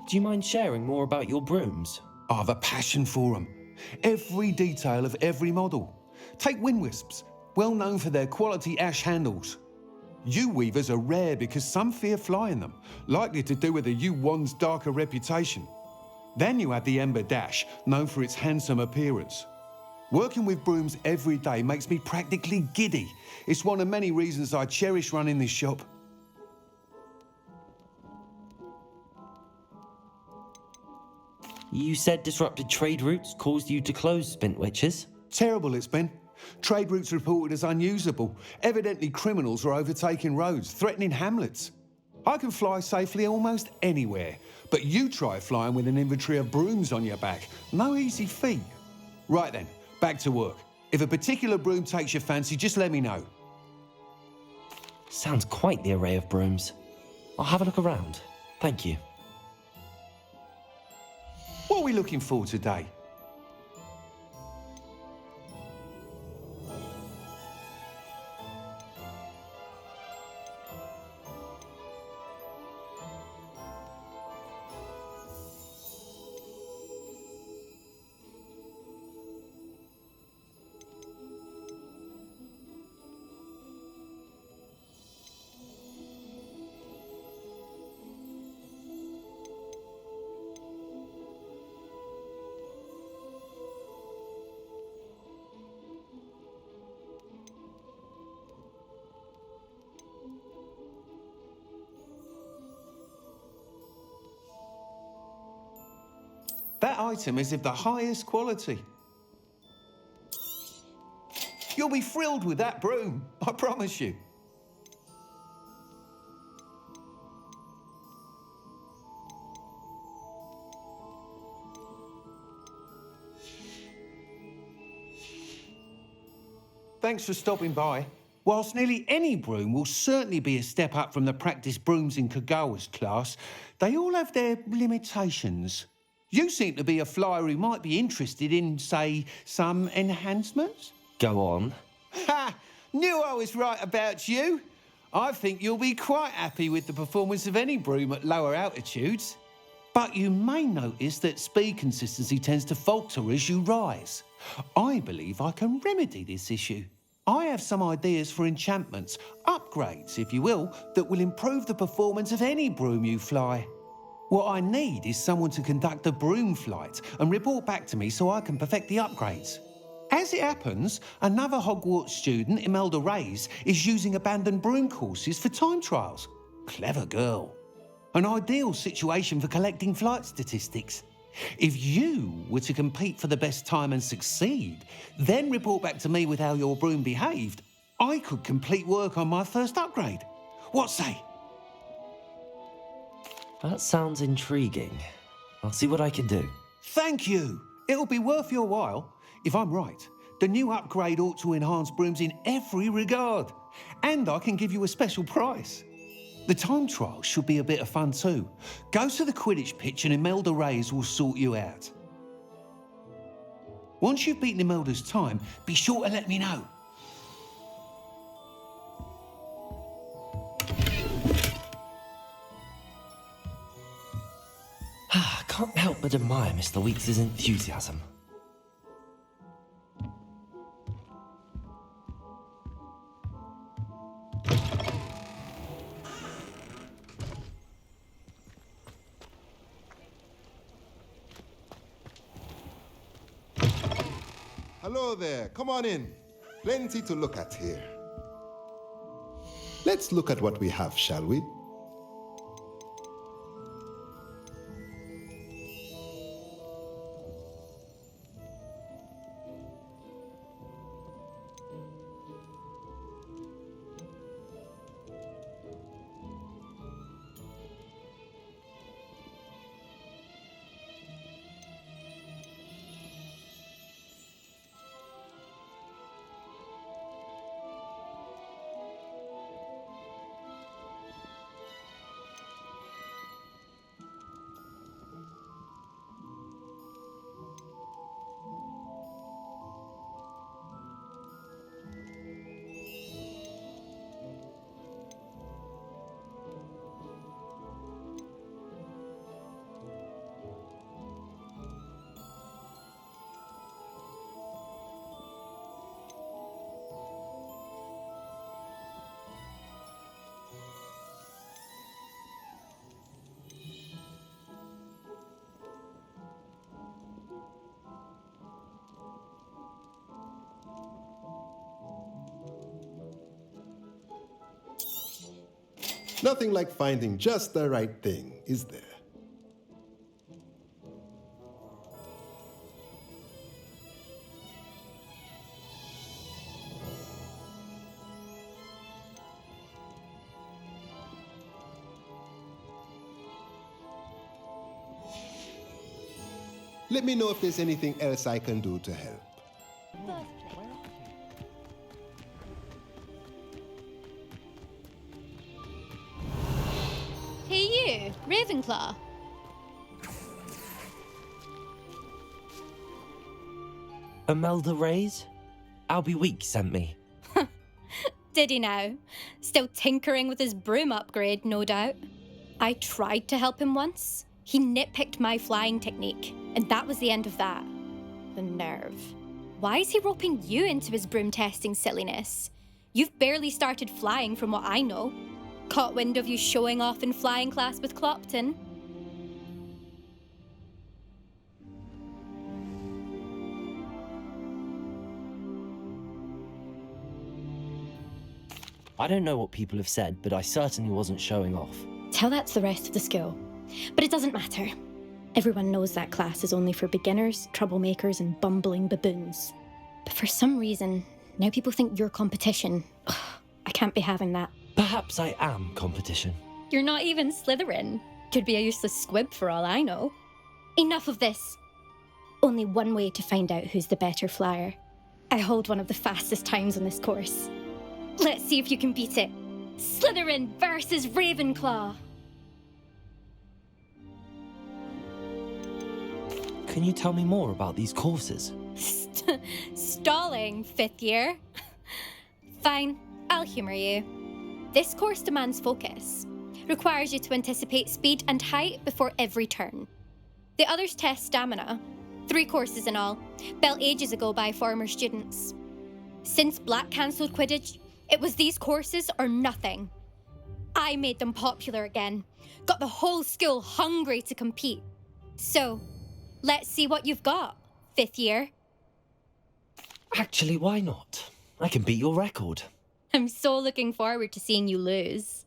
Do you mind sharing more about your brooms? I have a passion for them. Every detail of every model. Take wind wisps, well known for their quality ash handles. Yew weavers are rare because some fear flying them, likely to do with the yew wand's darker reputation. Then you have the ember dash, known for its handsome appearance. Working with brooms every day makes me practically giddy. It's one of many reasons I cherish running this shop. You said disrupted trade routes caused you to close Spintwitches? Terrible it's been. Trade routes reported as unusable. Evidently criminals are overtaking roads, threatening hamlets. I can fly safely almost anywhere, but you try flying with an inventory of brooms on your back. No easy feat. Right then, back to work. If a particular broom takes your fancy, just let me know. Sounds quite the array of brooms. I'll have a look around. Thank you. What are we looking for today? That item is of the highest quality. You'll be thrilled with that broom, I promise you. Thanks for stopping by. Whilst nearly any broom will certainly be a step up from the practice brooms in Kagawa's class, they all have their limitations. You seem to be a flyer who might be interested in, say, some enhancements? Go on. Ha! Knew I was right about you. I think you'll be quite happy with the performance of any broom at lower altitudes. But you may notice that speed consistency tends to falter as you rise. I believe I can remedy this issue. I have some ideas for enchantments, upgrades, if you will, that will improve the performance of any broom you fly. What I need is someone to conduct a broom flight and report back to me so I can perfect the upgrades. As it happens, another Hogwarts student, Imelda Reyes, is using abandoned broom courses for time trials. Clever girl. An ideal situation for collecting flight statistics. If you were to compete for the best time and succeed, then report back to me with how your broom behaved, I could complete work on my first upgrade. What say? That sounds intriguing. I'll see what I can do. Thank you. It'll be worth your while. If I'm right, the new upgrade ought to enhance brooms in every regard. And I can give you a special price. The time trial should be a bit of fun too. Go to the Quidditch pitch and Imelda Reyes will sort you out. Once you've beaten Imelda's time, be sure to let me know. I can't help but admire Mr. Weeks' enthusiasm. Hello there, come on in. Plenty to look at here. Let's look at what we have, shall we? Nothing like finding just the right thing, is there? Let me know if there's anything else I can do to help. Hey you, Ravenclaw. Imelda Reyes? Albie Week sent me. Did he now? Still tinkering with his broom upgrade, no doubt. I tried to help him once. He nitpicked my flying technique, and that was the end of that. The nerve. Why is he roping you into his broom testing silliness? You've barely started flying from what I know. Caught wind of you showing off in flying class with Clopton. I don't know what people have said, but I certainly wasn't showing off. Tell that to the rest of the school. But it doesn't matter. Everyone knows that class is only for beginners, troublemakers, and bumbling baboons. But for some reason, now people think you're competition. Ugh, I can't be having that. Perhaps I am competition. You're not even Slytherin. Could be a useless squib for all I know. Enough of this. Only one way to find out who's the better flyer. I hold one of the fastest times on this course. Let's see if you can beat it. Slytherin versus Ravenclaw. Can you tell me more about these courses? Stalling, 5th year. Fine, I'll humour you. This course demands focus. Requires you to anticipate speed and height before every turn. The others test stamina. 3 courses in all, built ages ago by former students. Since Black cancelled Quidditch, it was these courses or nothing. I made them popular again. Got the whole school hungry to compete. So, let's see what you've got, 5th year. Actually, why not? I can beat your record. I'm so looking forward to seeing you lose.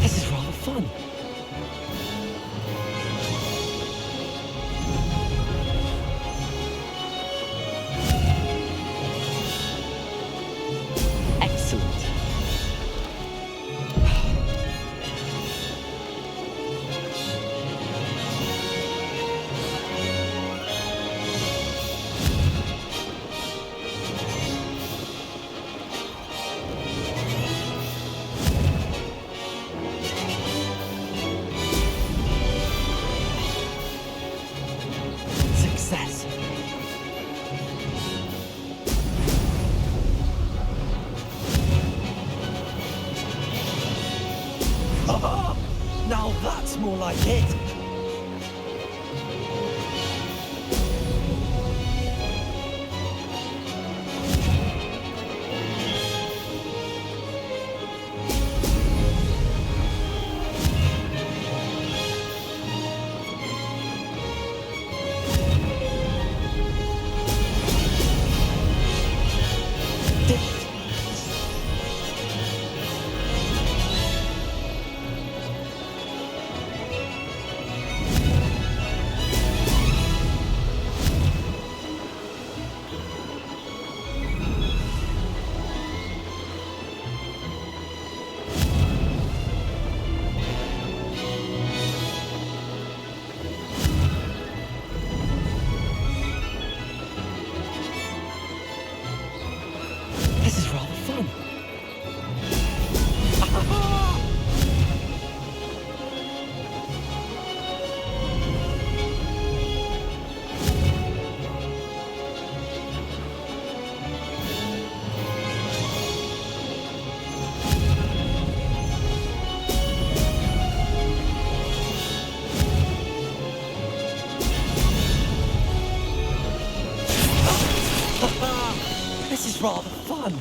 This is rather fun. Excellent. Success. Ah, now that's more like it. This is rather fun. This is rather fun.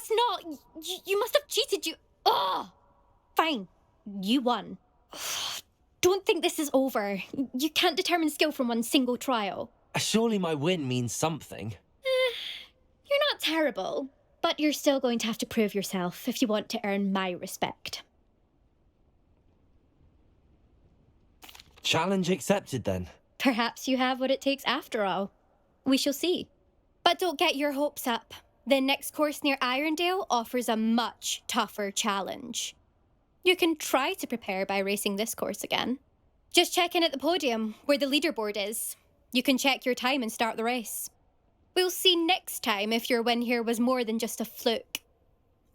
That's not... You must have cheated, you... Ugh! Fine. You won. Don't think this is over. You can't determine skill from one single trial. Surely my win means something. You're not terrible, but you're still going to have to prove yourself if you want to earn my respect. Challenge accepted, then. Perhaps you have what it takes after all. We shall see. But don't get your hopes up. The next course near Irondale offers a much tougher challenge. You can try to prepare by racing this course again. Just check in at the podium, where the leaderboard is. You can check your time and start the race. We'll see next time if your win here was more than just a fluke,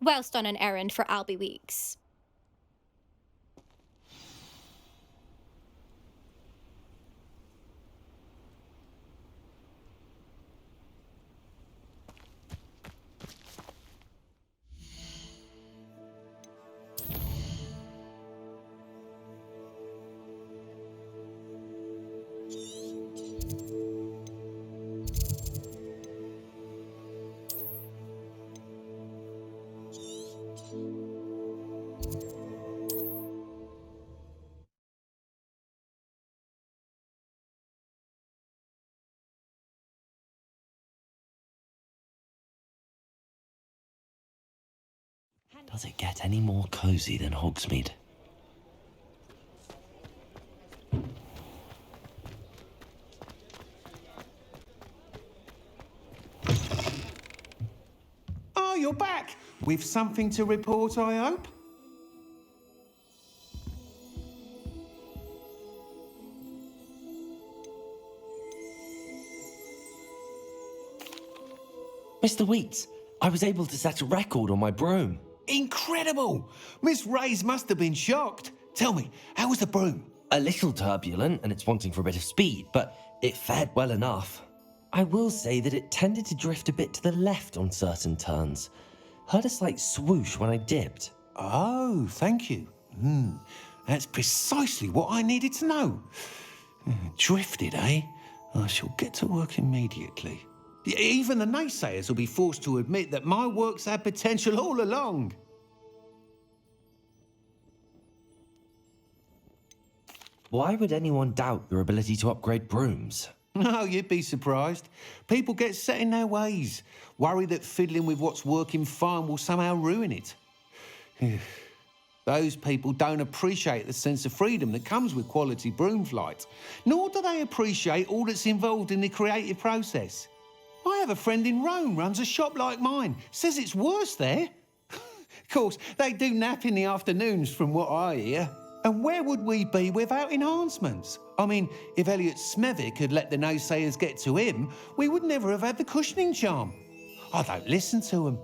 whilst on an errand for Albie Weeks. Does it get any more cozy than Hogsmeade? Oh, you're back! With something to report, I hope? Mr. Weeks, I was able to set a record on my broom. Incredible! Miss Reyes must have been shocked. Tell me, how was the broom? A little turbulent, and it's wanting for a bit of speed, but it fared well enough. I will say that it tended to drift a bit to the left on certain turns. Heard a slight swoosh when I dipped. Oh, thank you. That's precisely what I needed to know. Drifted, eh? I shall get to work immediately. Even the naysayers will be forced to admit that my work's had potential all along. Why would anyone doubt your ability to upgrade brooms? No, you'd be surprised. People get set in their ways, worry that fiddling with what's working fine will somehow ruin it. Those people don't appreciate the sense of freedom that comes with quality broom flight, nor do they appreciate all that's involved in the creative process. I have a friend in Rome runs a shop like mine, says it's worse there. Of course, they do nap in the afternoons from what I hear. And where would we be without enhancements? I mean, if Elliot Smethwick had let the naysayers get to him, we would never have had the cushioning charm. I don't listen to them.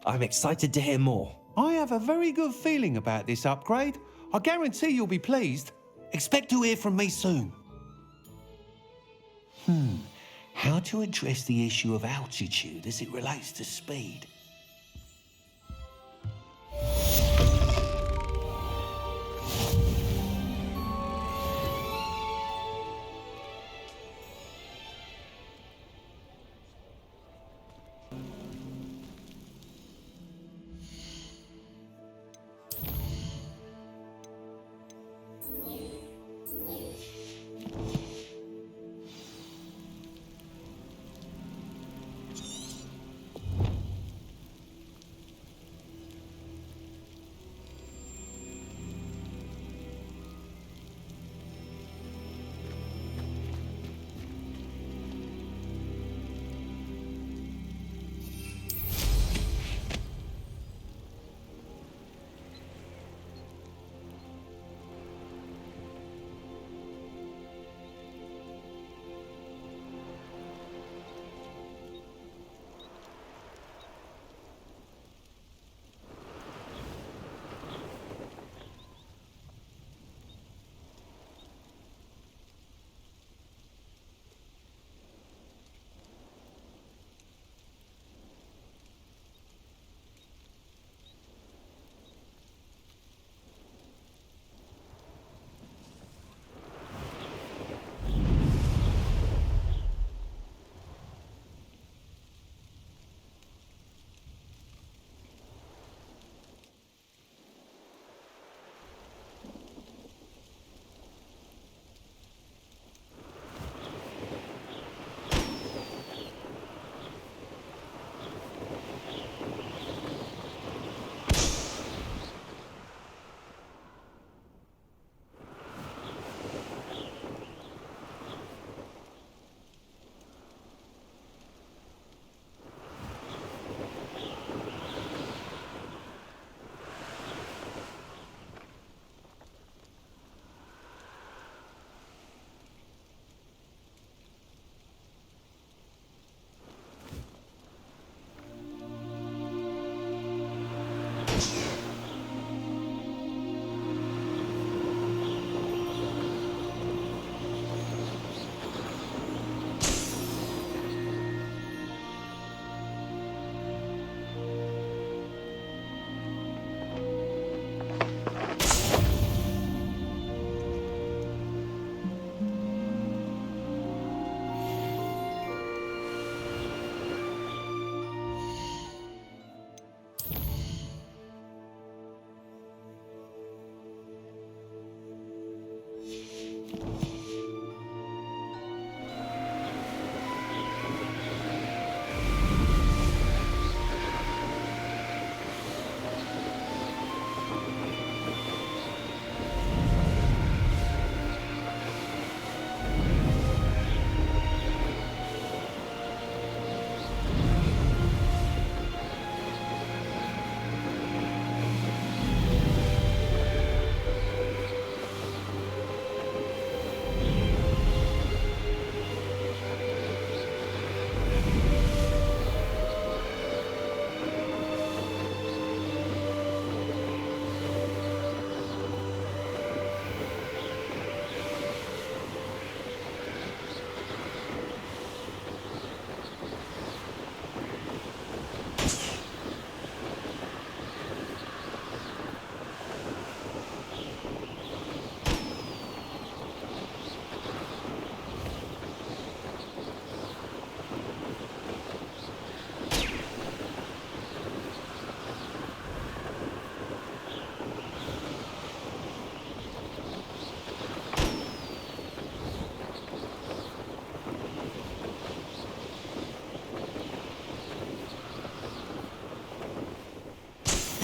I'm excited to hear more. I have a very good feeling about this upgrade. I guarantee you'll be pleased. Expect to hear from me soon. How to address the issue of altitude as it relates to speed?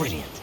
Brilliant.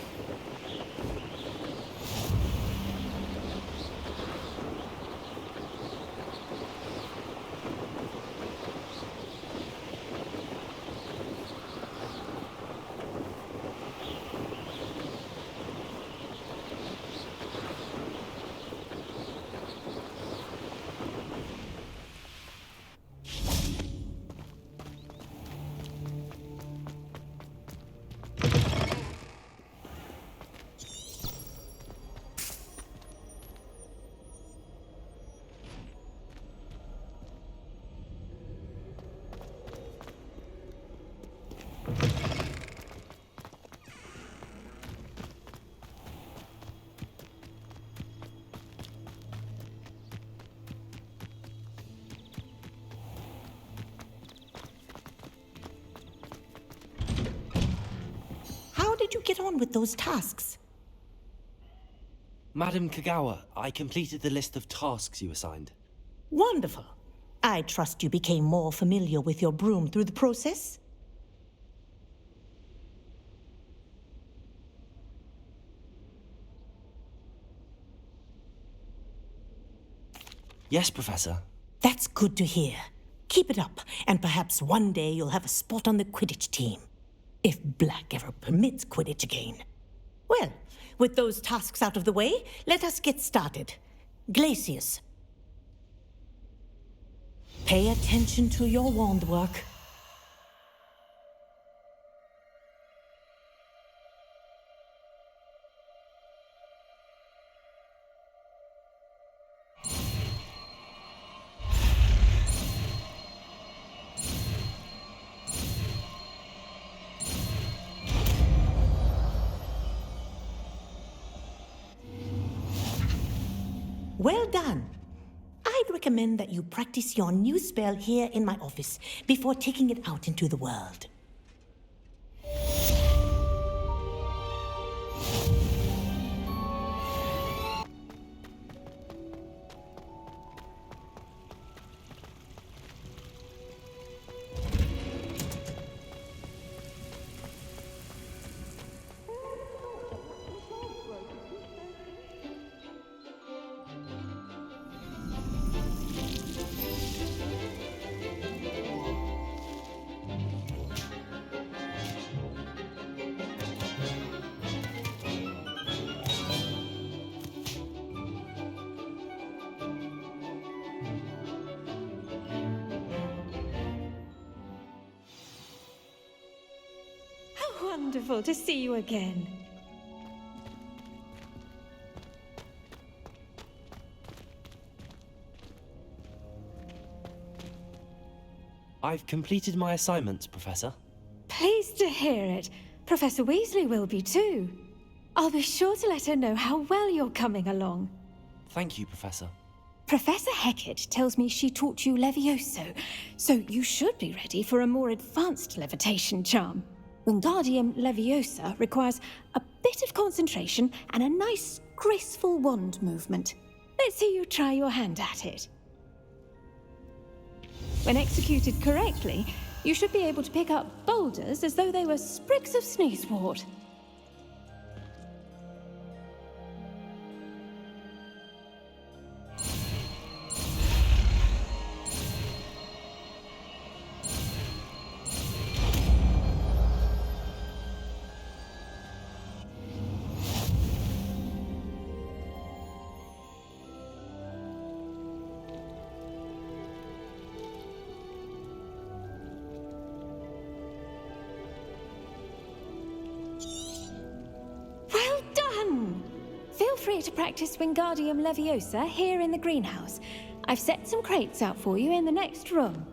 How did you get on with those tasks? Madam Kagawa, I completed the list of tasks you assigned. Wonderful. I trust you became more familiar with your broom through the process? Yes, Professor. That's good to hear. Keep it up, and perhaps one day you'll have a spot on the Quidditch team. If Black ever permits Quidditch again. Well, with those tasks out of the way, let us get started. Glacius. Pay attention to your wand work. Well done. I'd recommend that you practice your new spell here in my office before taking it out into the world. Wonderful to see you again. I've completed my assignments, Professor. Pleased to hear it. Professor Weasley will be too. I'll be sure to let her know how well you're coming along. Thank you, Professor. Professor Hecat tells me she taught you Levioso, so you should be ready for a more advanced levitation charm. Wingardium Leviosa requires a bit of concentration and a nice, graceful wand movement. Let's see you try your hand at it. When executed correctly, you should be able to pick up boulders as though they were sprigs of sneezewort. Feel free to practice Wingardium Leviosa here in the greenhouse. I've set some crates out for you in the next room.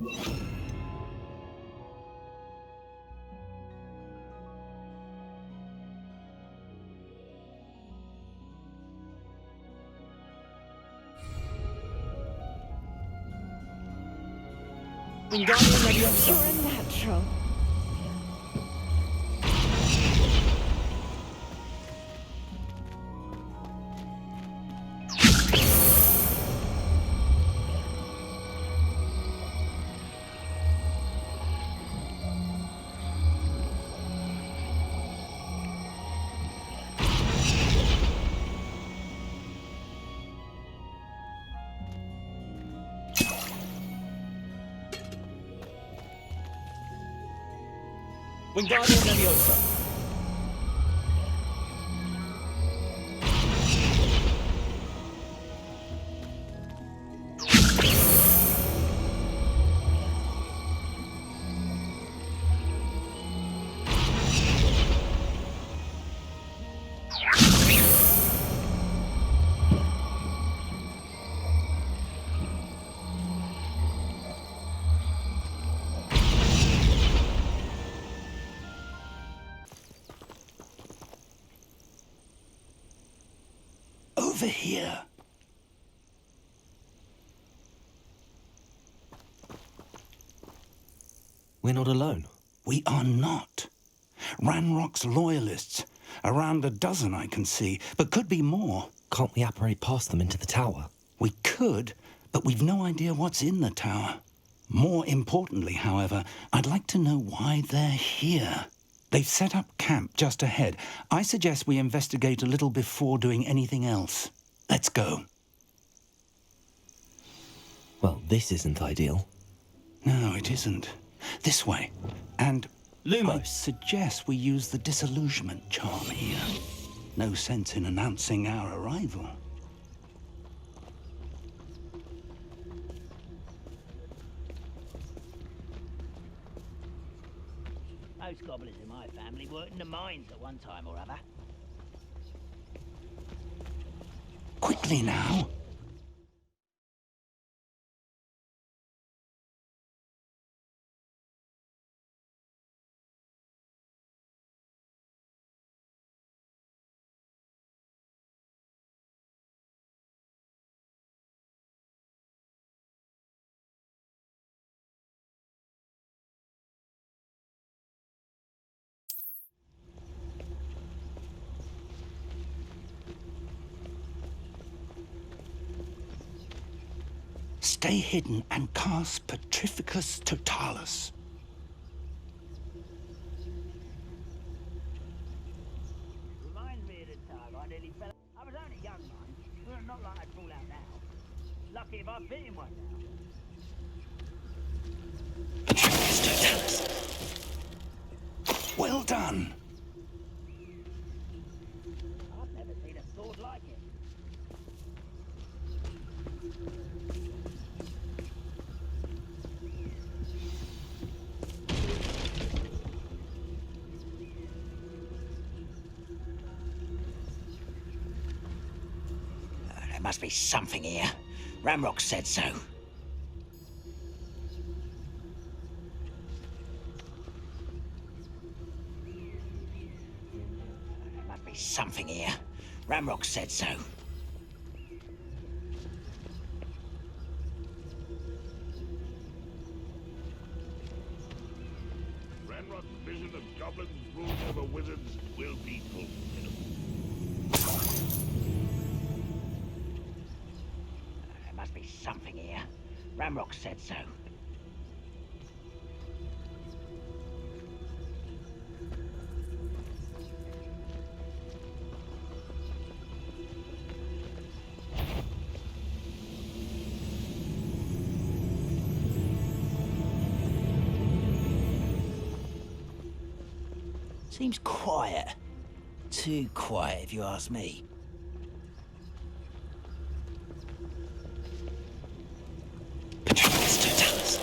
You're a natural. Wingardium Leviosa. Over here. We're not alone. We are not. Ranrock's loyalists. Around a dozen I can see, but could be more. Can't we apparate past them into the tower? We could, but we've no idea what's in the tower. More importantly, however, I'd like to know why they're here. They've set up camp just ahead. I suggest we investigate a little before doing anything else. Let's go. Well, this isn't ideal. No, it isn't. This way. And Lumos. I suggest we use the disillusionment charm here. No sense in announcing our arrival. Most gobblers in my family worked in the mines at one time or other. Quickly now. Stay hidden and cast Petrificus Totalis. Reminds me of the time I nearly fell. I was only young, man. Well, not like I'd fall out now. Lucky if I bit him one now. Petrificus Totalis. Well done. I've never seen a sword like it. There must be something here. Ramrock said so. There must be something here. Ramrock said so. Ranrock's vision of goblins ruled over wizards will be fulfilled. There must be something here. Ramrock said so. Seems quiet. Too quiet, if you ask me. Petrificus Totalis.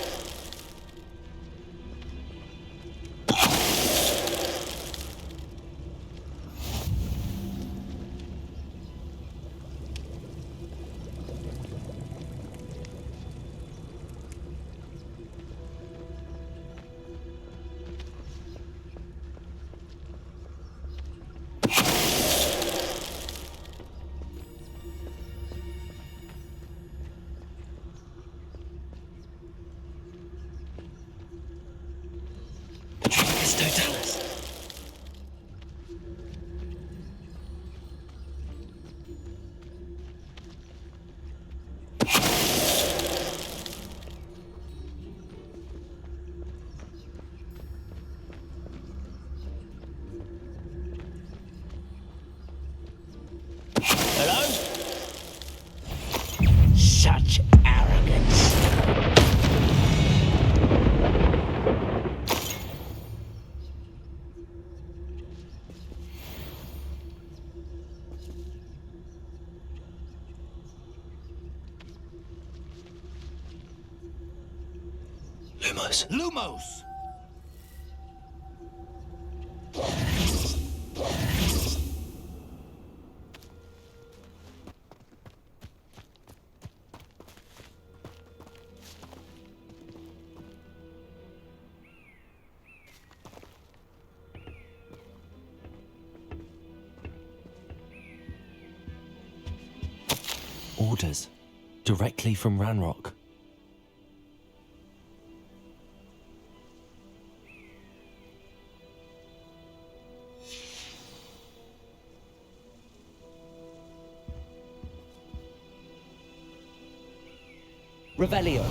Where's Totalis? Such arrogance. Lumos. Lumos! Orders. Directly from Ranrock. Revelio.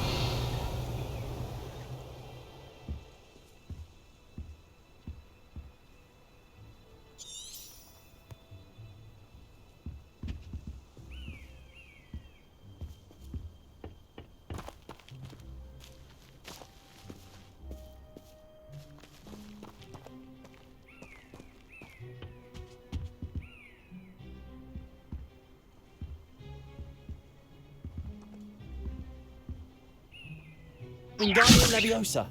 Wingardium Leviosa.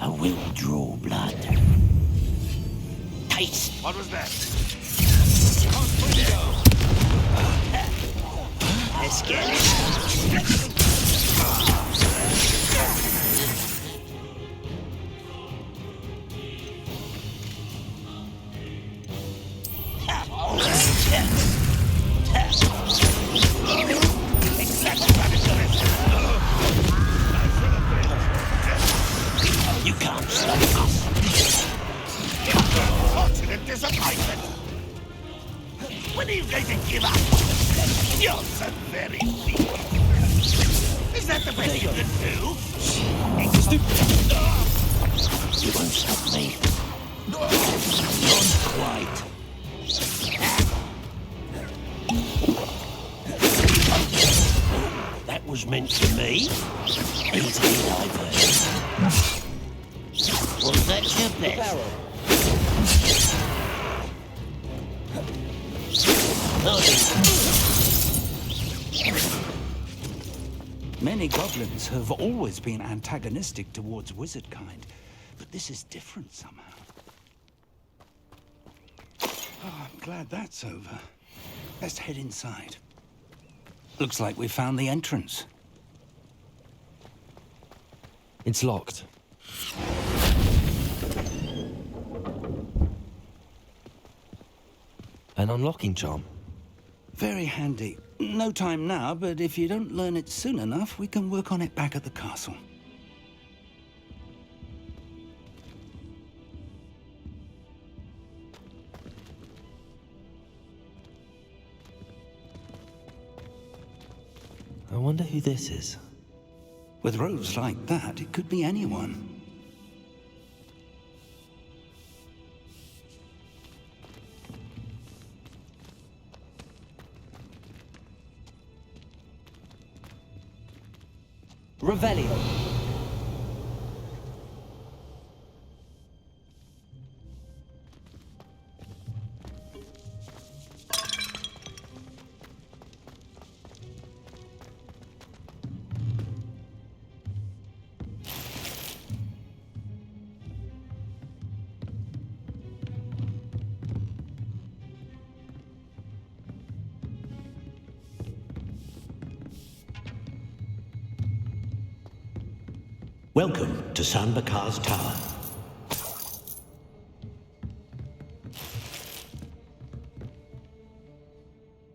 I will draw blood. Taste. What was that? Let's get it. You can't stop us. Fortunate disappointment. When are you going to give up? You're so very weak. Is that the best you can do? You won't stop me. Not quite. That was meant for me. Easily diverted. Was that your best? Many goblins have always been antagonistic towards wizard kind, but this is different somehow. Oh, I'm glad that's over. Let's head inside. Looks like we found the entrance. It's locked. An unlocking charm. Very handy. No time now, but if you don't learn it soon enough, we can work on it back at the castle. I wonder who this is. With robes like that, it could be anyone. Revelio. Welcome to San Bakar's Tower.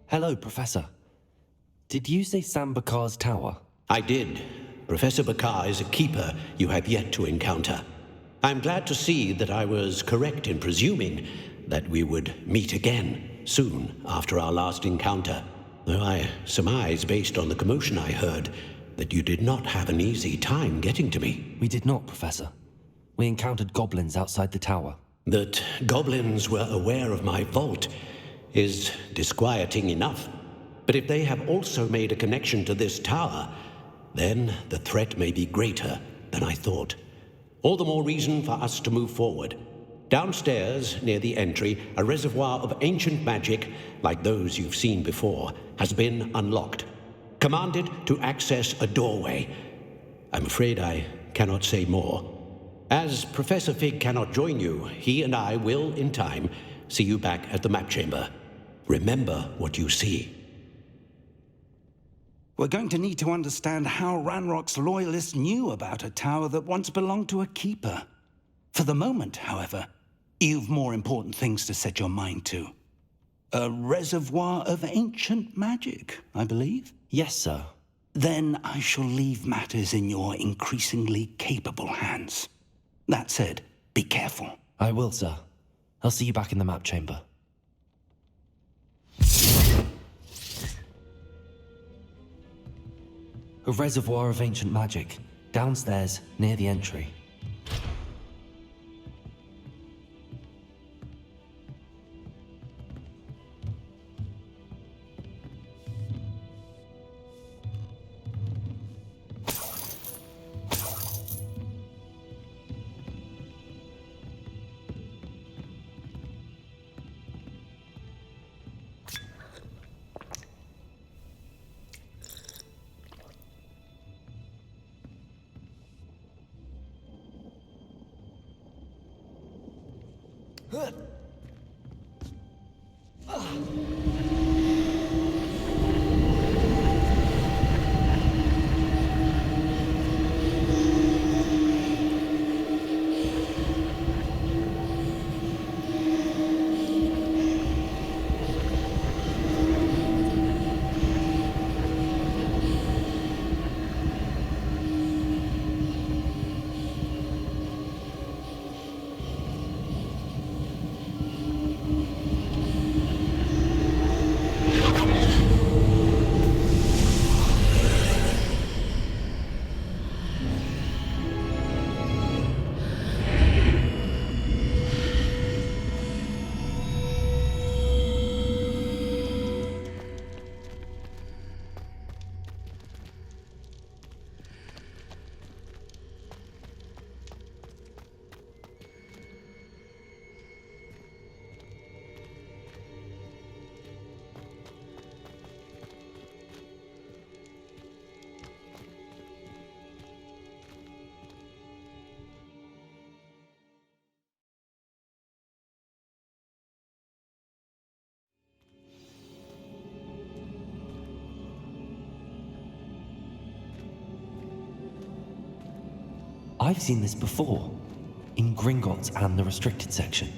Hello, Professor. Did you say Sam Bakar's tower? I did. Professor Bakar is a keeper you have yet to encounter. I'm glad to see that I was correct in presuming that we would meet again soon after our last encounter, though I surmise, based on the commotion I heard, that you did not have an easy time getting to me. We did not, Professor. We encountered goblins outside the tower. That goblins were aware of my vault is disquieting enough. But if they have also made a connection to this tower, then the threat may be greater than I thought. All the more reason for us to move forward. Downstairs, near the entry, a reservoir of ancient magic, like those you've seen before, has been unlocked. Commanded to access a doorway. I'm afraid I cannot say more. As Professor Fig cannot join you, he and I will, in time, see you back at the map chamber. Remember what you see. We're going to need to understand how Ranrock's loyalists knew about a tower that once belonged to a keeper. For the moment, however, you've more important things to set your mind to. A reservoir of ancient magic, I believe? Yes, sir. Then I shall leave matters in your increasingly capable hands. That said, be careful. I will, sir. I'll see you back in the map chamber. A reservoir of ancient magic, downstairs, near the entry. I've seen this before, in Gringotts and the restricted section.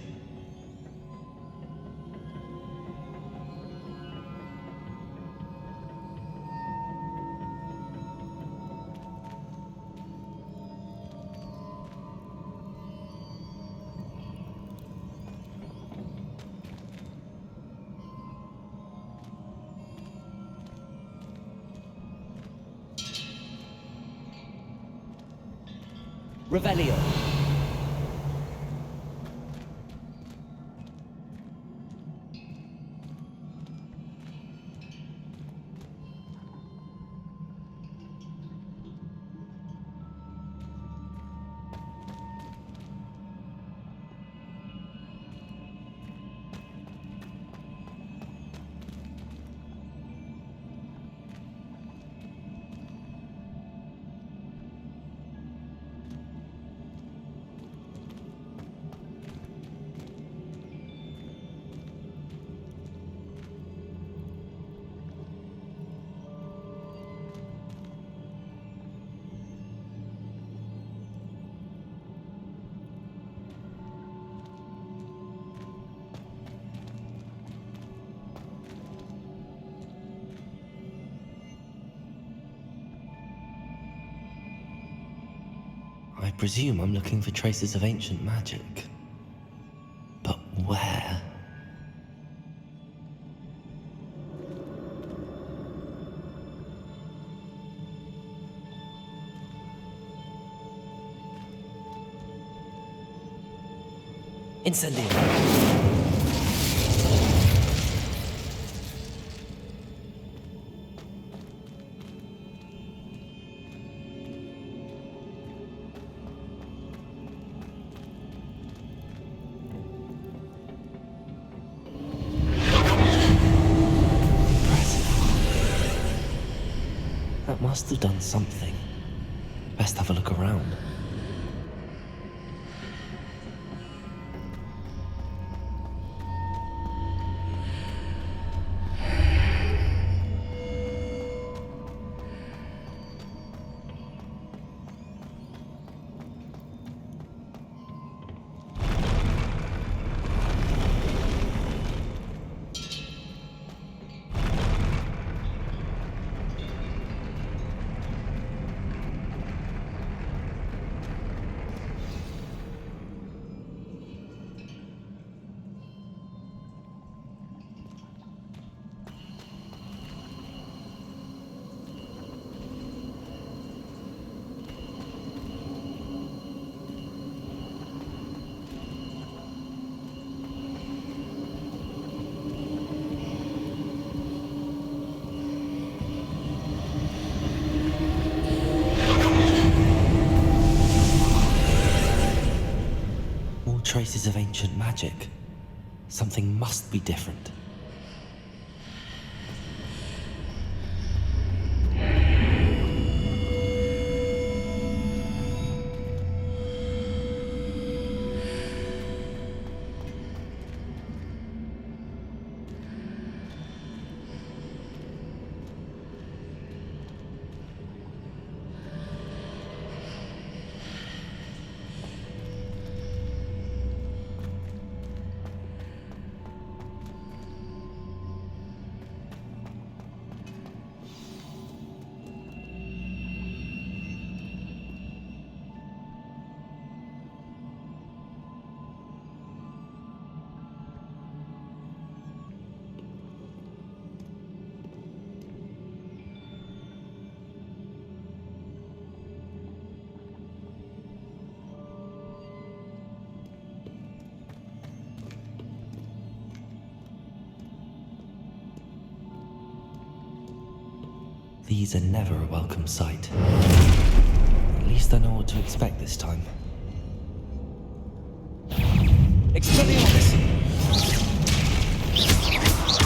Revelio. presume I'm looking for traces of ancient magic. But where? Incendio! That must have done something. Best have a look around. Traces of ancient magic. Something must be different. These are never a welcome sight. At least I know what to expect this time. Expelliarmus!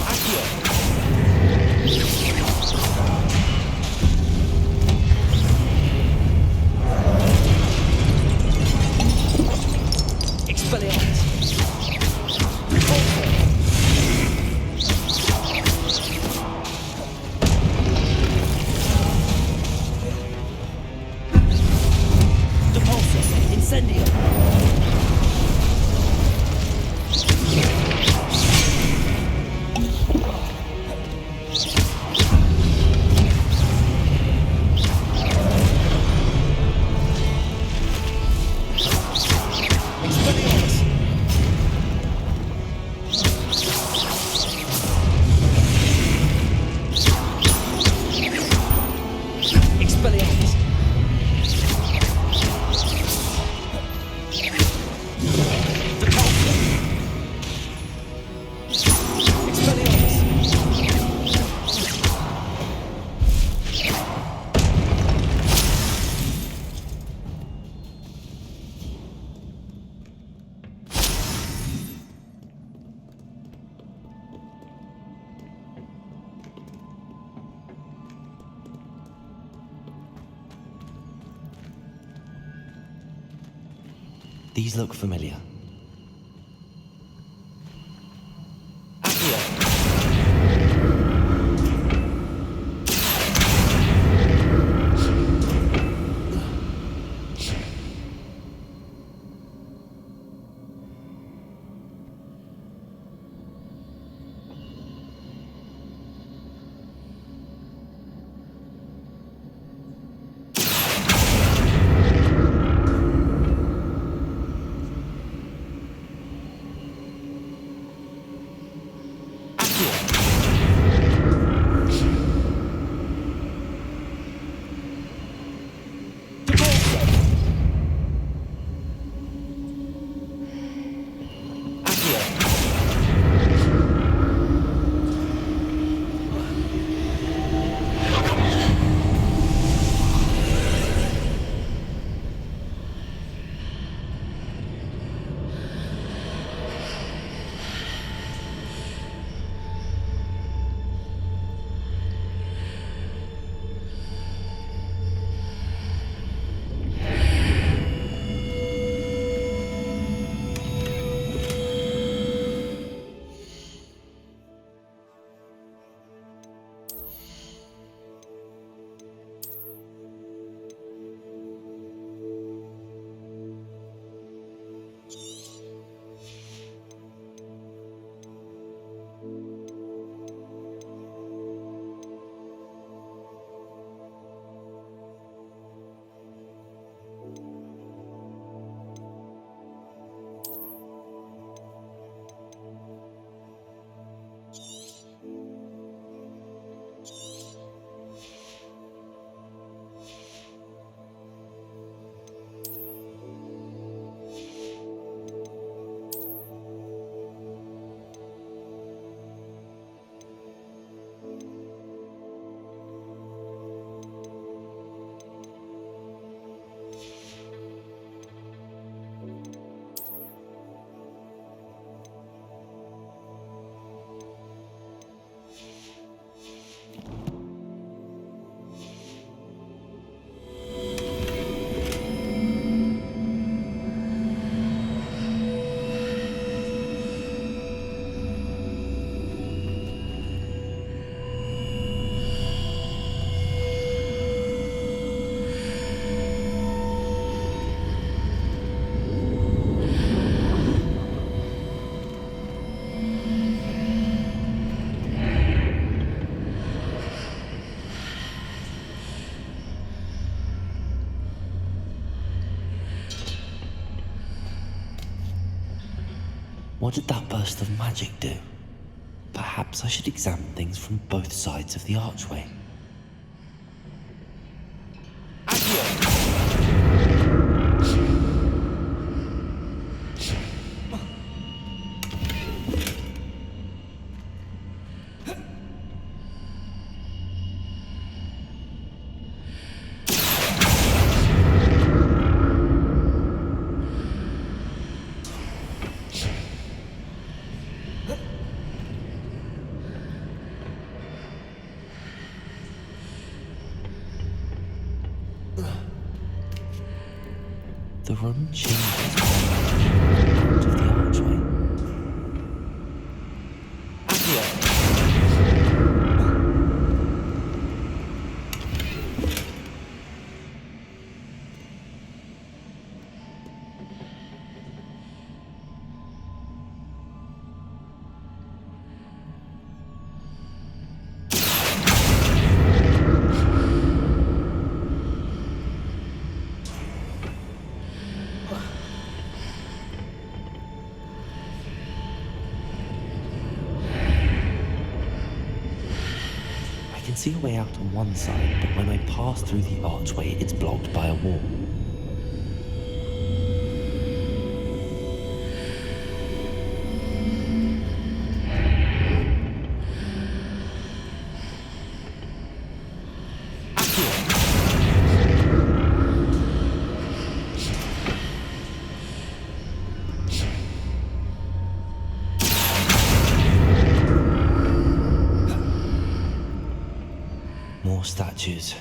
Accio! Expelliarmus! Incendio! These look familiar. What did that burst of magic do? Perhaps I should examine things from both sides of the archway. The room changes out of the archway. I can see a way out on one side, but when I pass through the archway, it's blocked by a wall. More statues.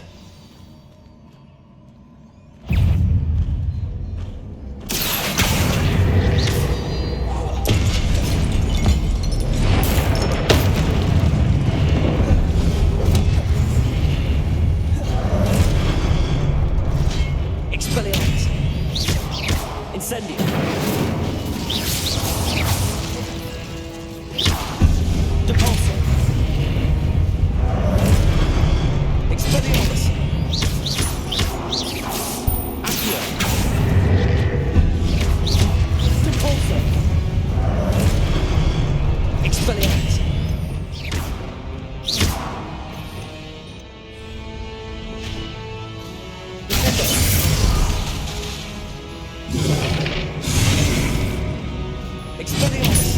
Expelliarmus! Incendium! Depulso! Expelliarmus! Accio! Depulso! Expelliarmus! Expelliarmus!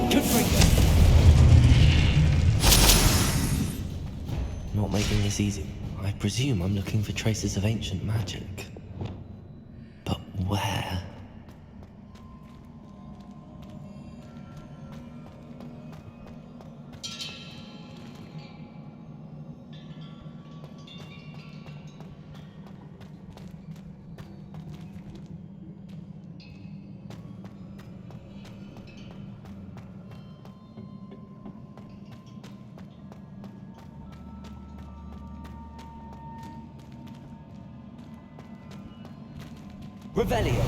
Confringo! Not making this easy. I presume I'm looking for traces of ancient magic. But where? Revelio!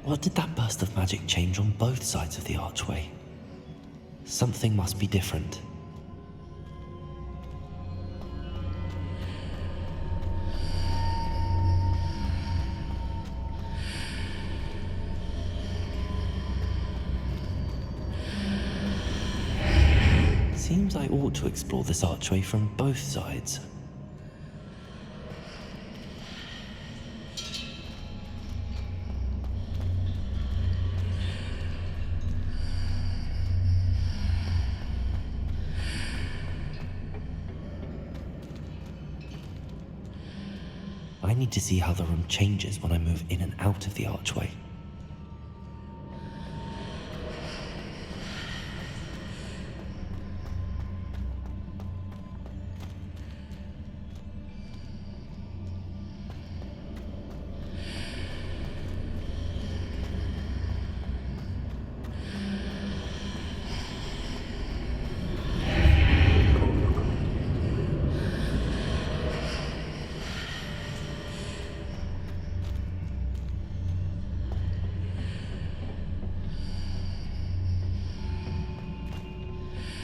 What did that burst of magic change on both sides of the archway? Something must be different. Seems I ought to explore this archway from both sides. I need to see how the room changes when I move in and out of the archway.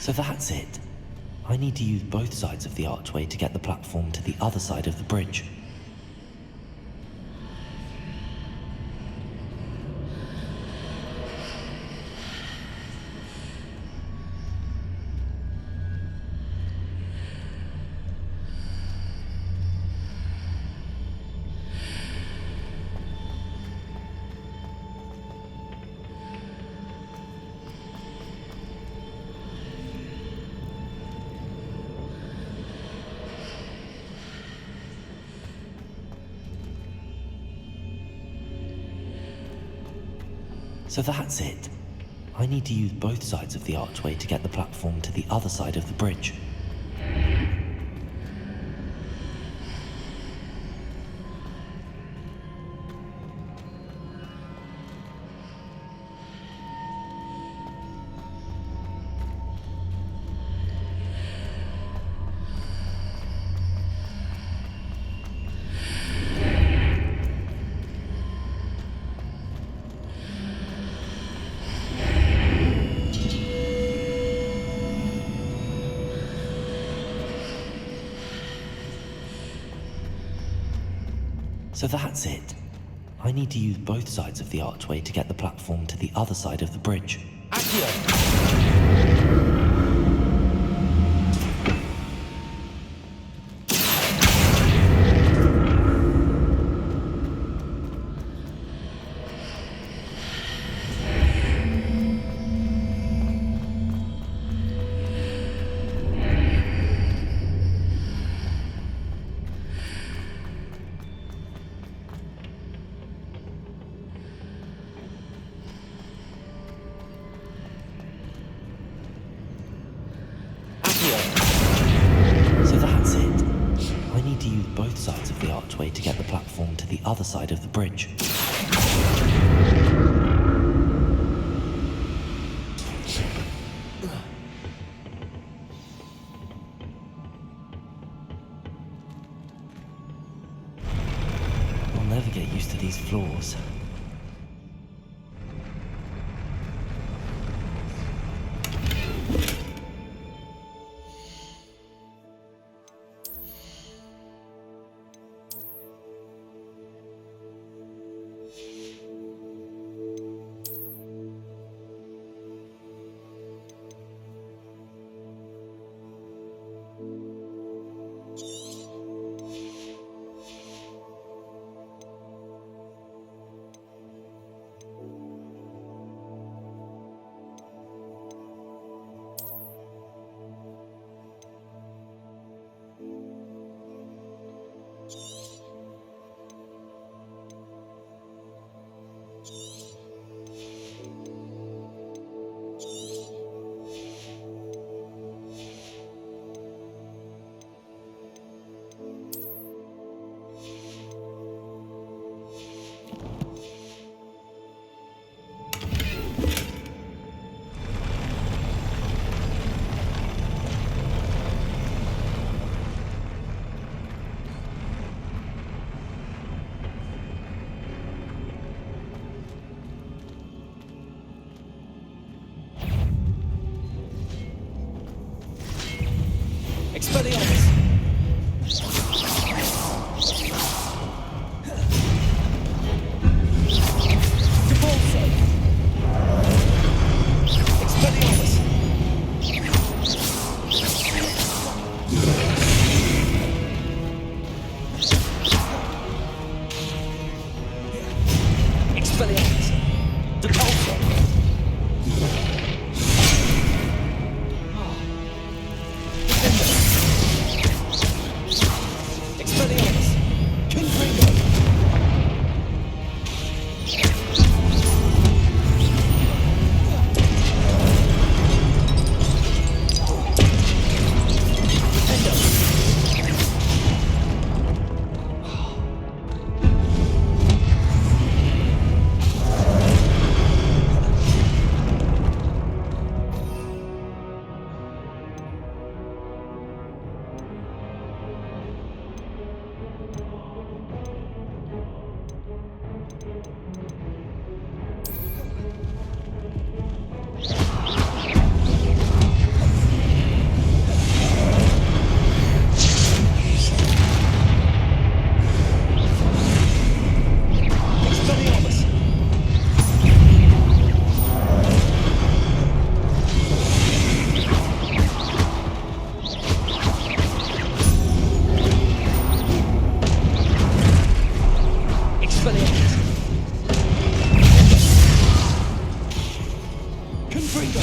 So that's it. I need to use both sides of the archway to get the platform to the other side of the bridge. So that's it. I need to use both sides of the archway to get the platform to the other side of the bridge. So that's it. I need to use both sides of the archway to get the platform to the other side of the bridge. So that's it. I need to use both sides of the archway to get the platform to the other side of the bridge. I'll never get used to these floors. Expelliarmus! Depulso! Expelliarmus! Expelliarmus! Depulso! Expelliarmus! Confringo! Expelliarmus! Expelliarmus! Confringo!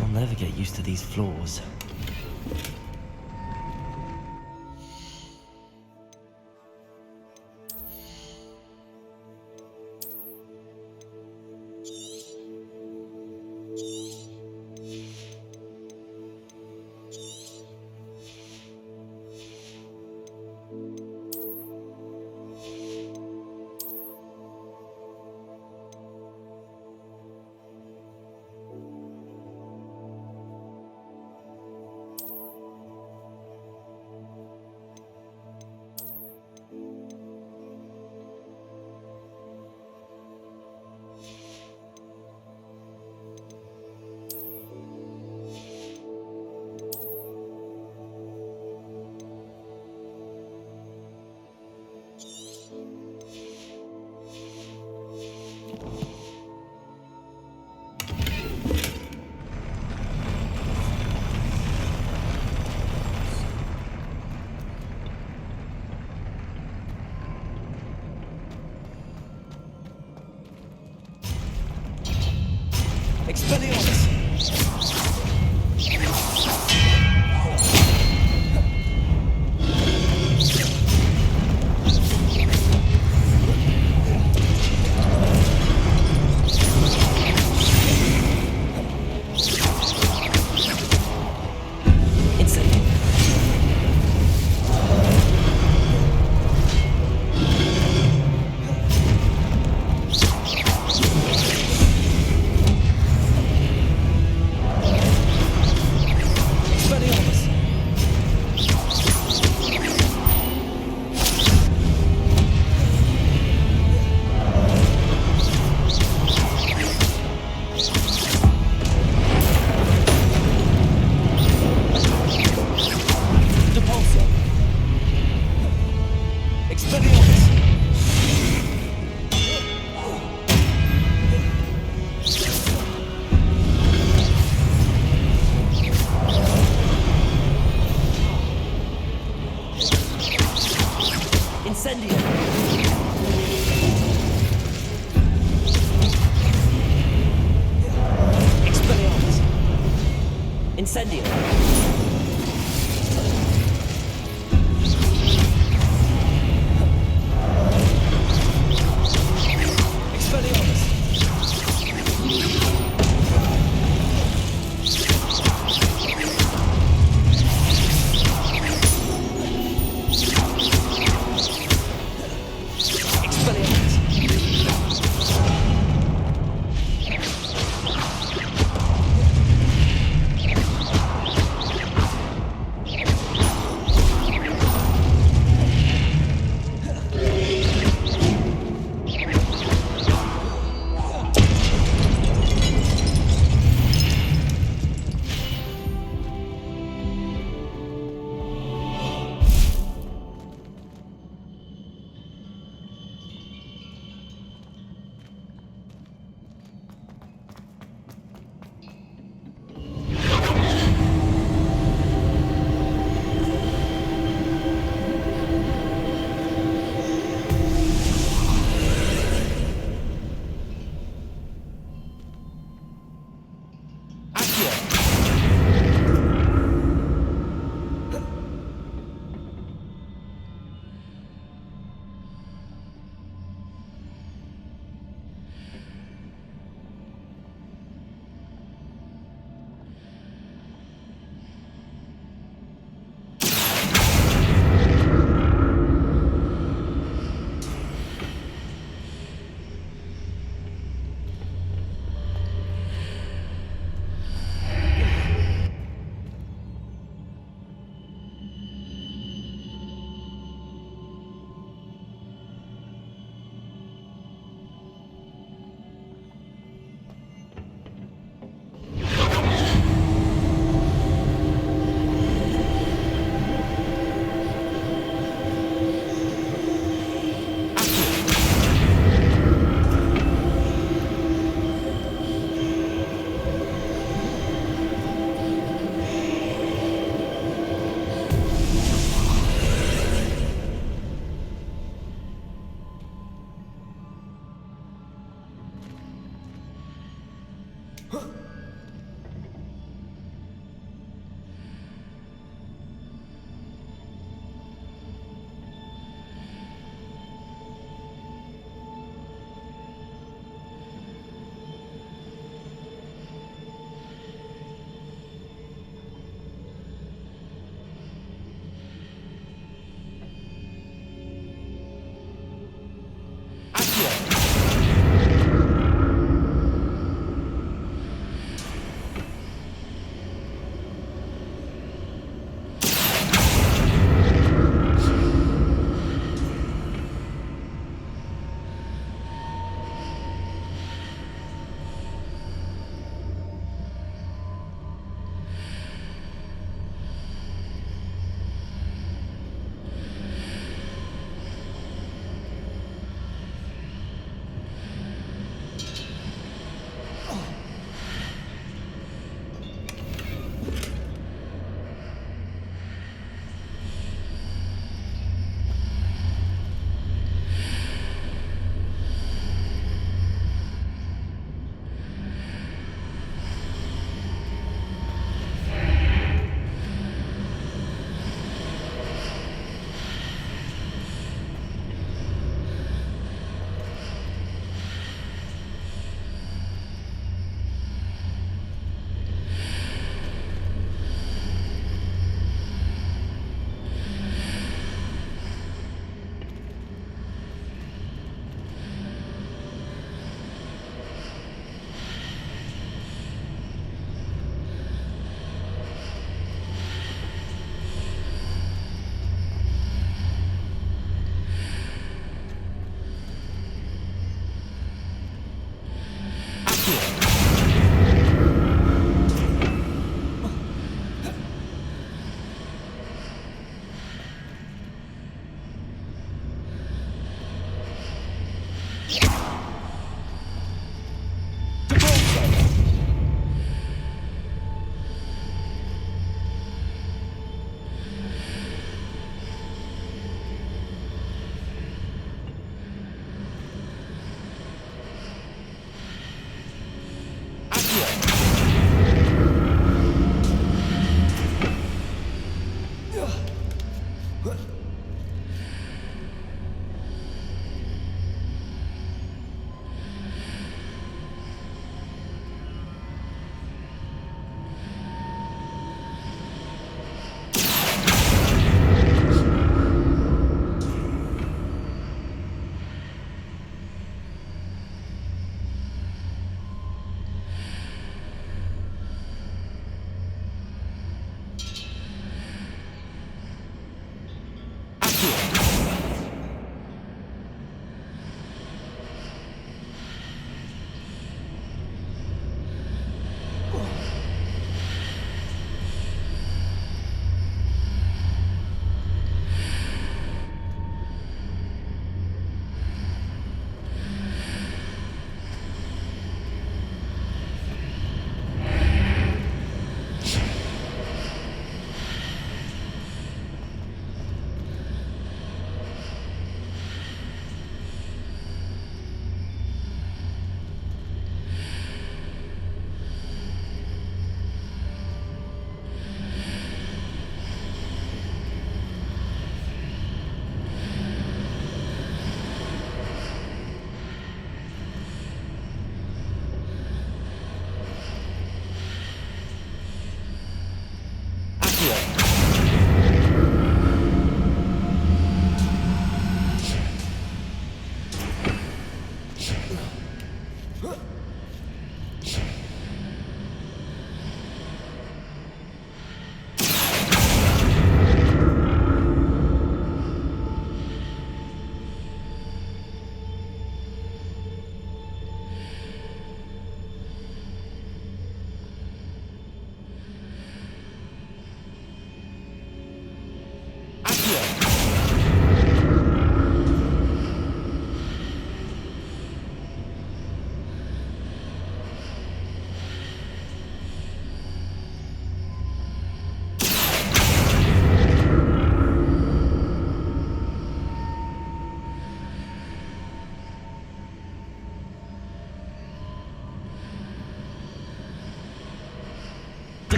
I'll never get used to these floors. Expelliarmus! Incendio! Expelliarmus!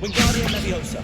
Wingardium Leviosa.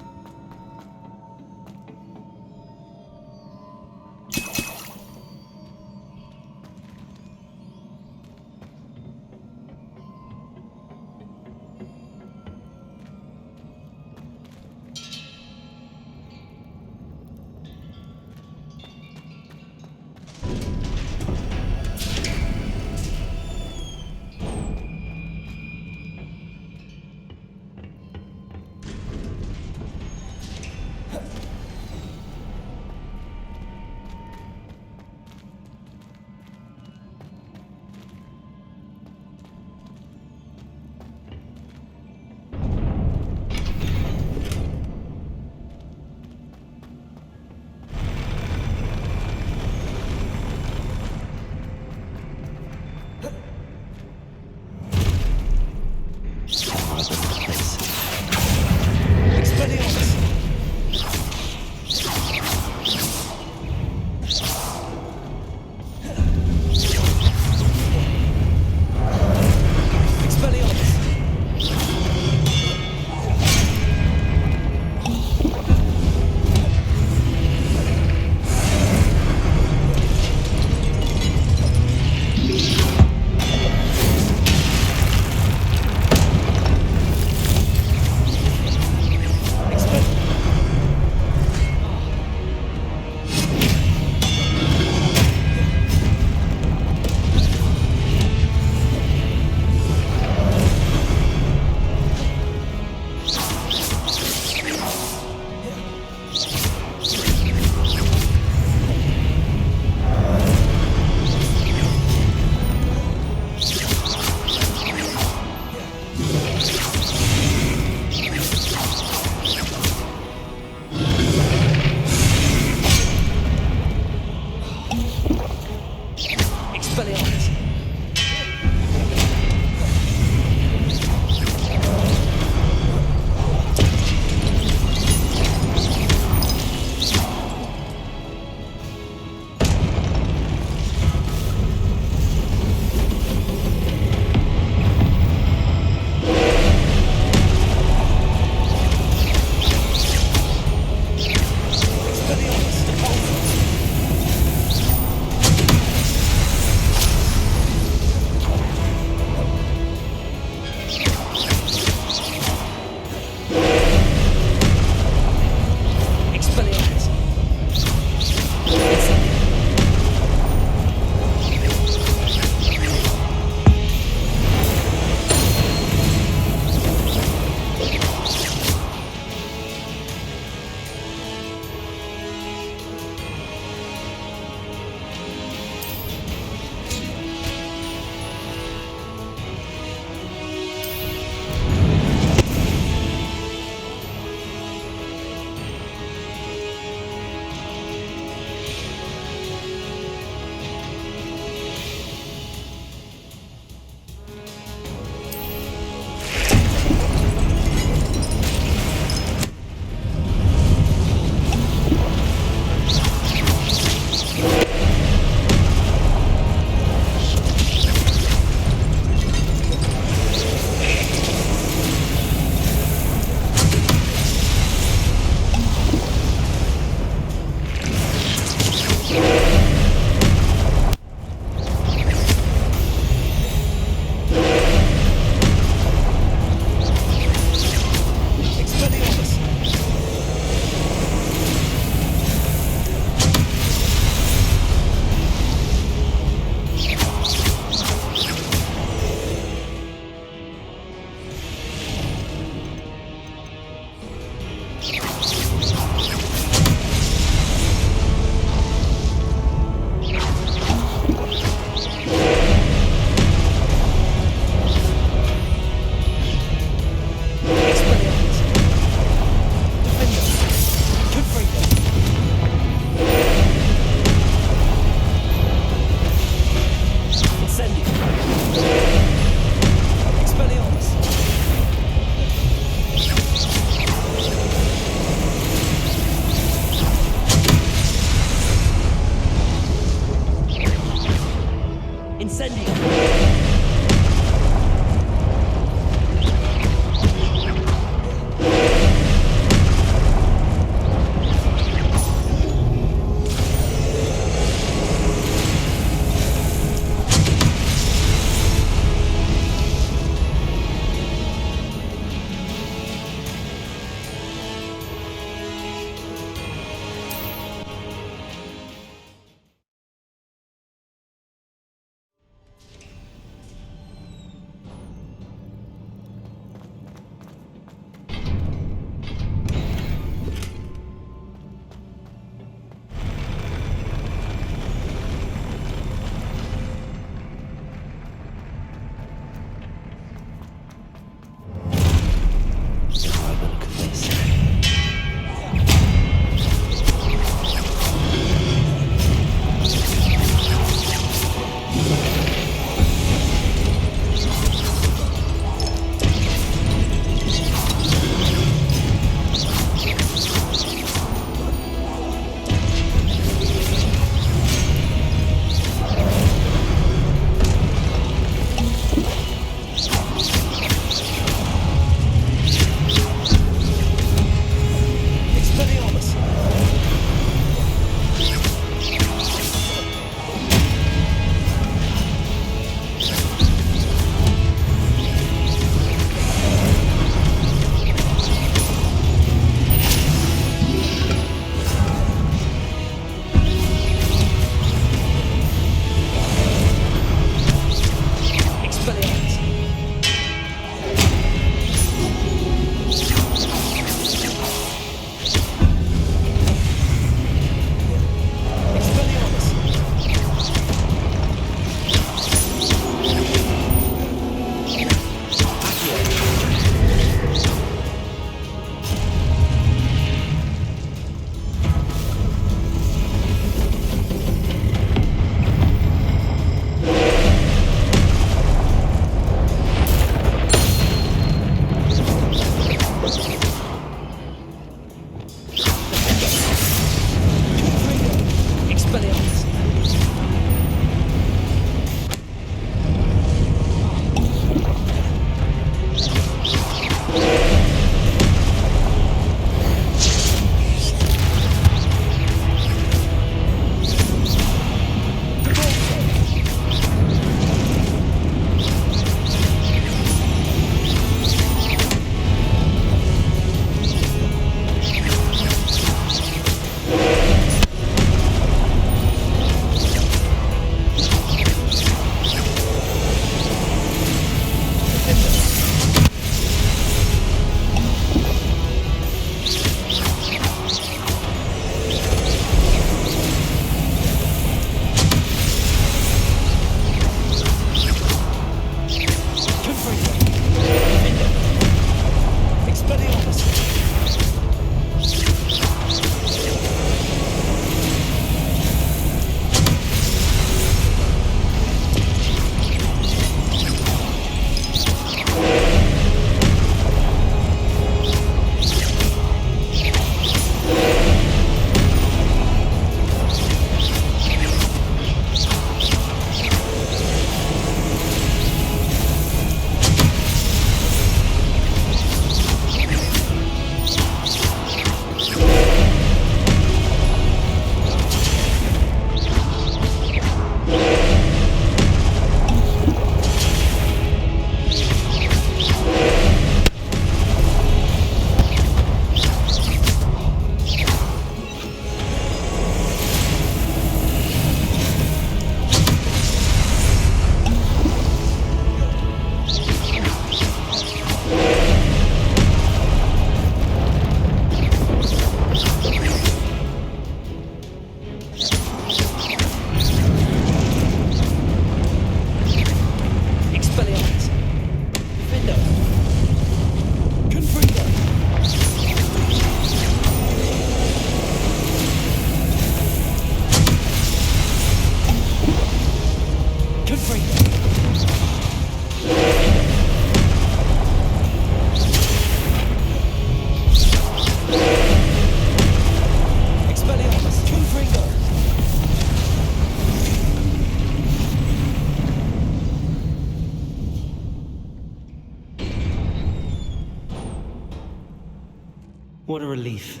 What a relief.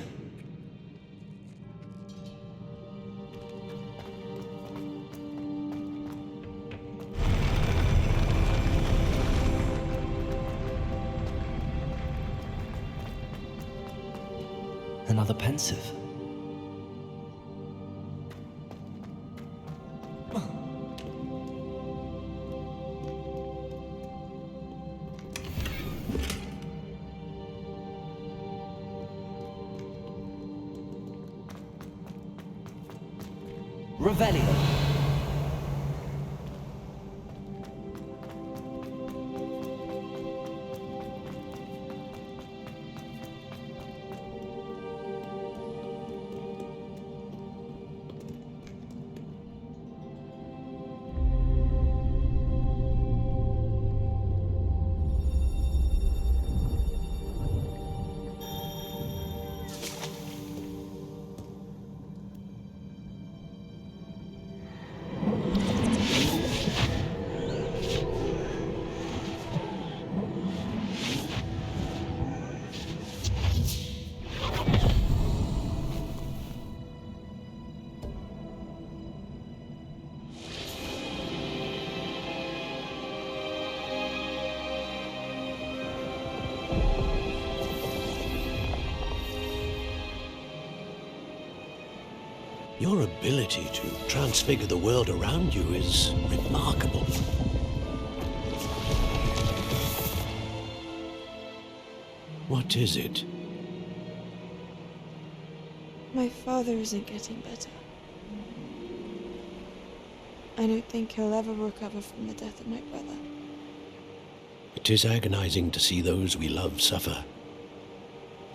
Another pensive. Revelio. Your ability to transfigure the world around you is remarkable. What is it? My father isn't getting better. I don't think he'll ever recover from the death of my brother. It is agonizing to see those we love suffer.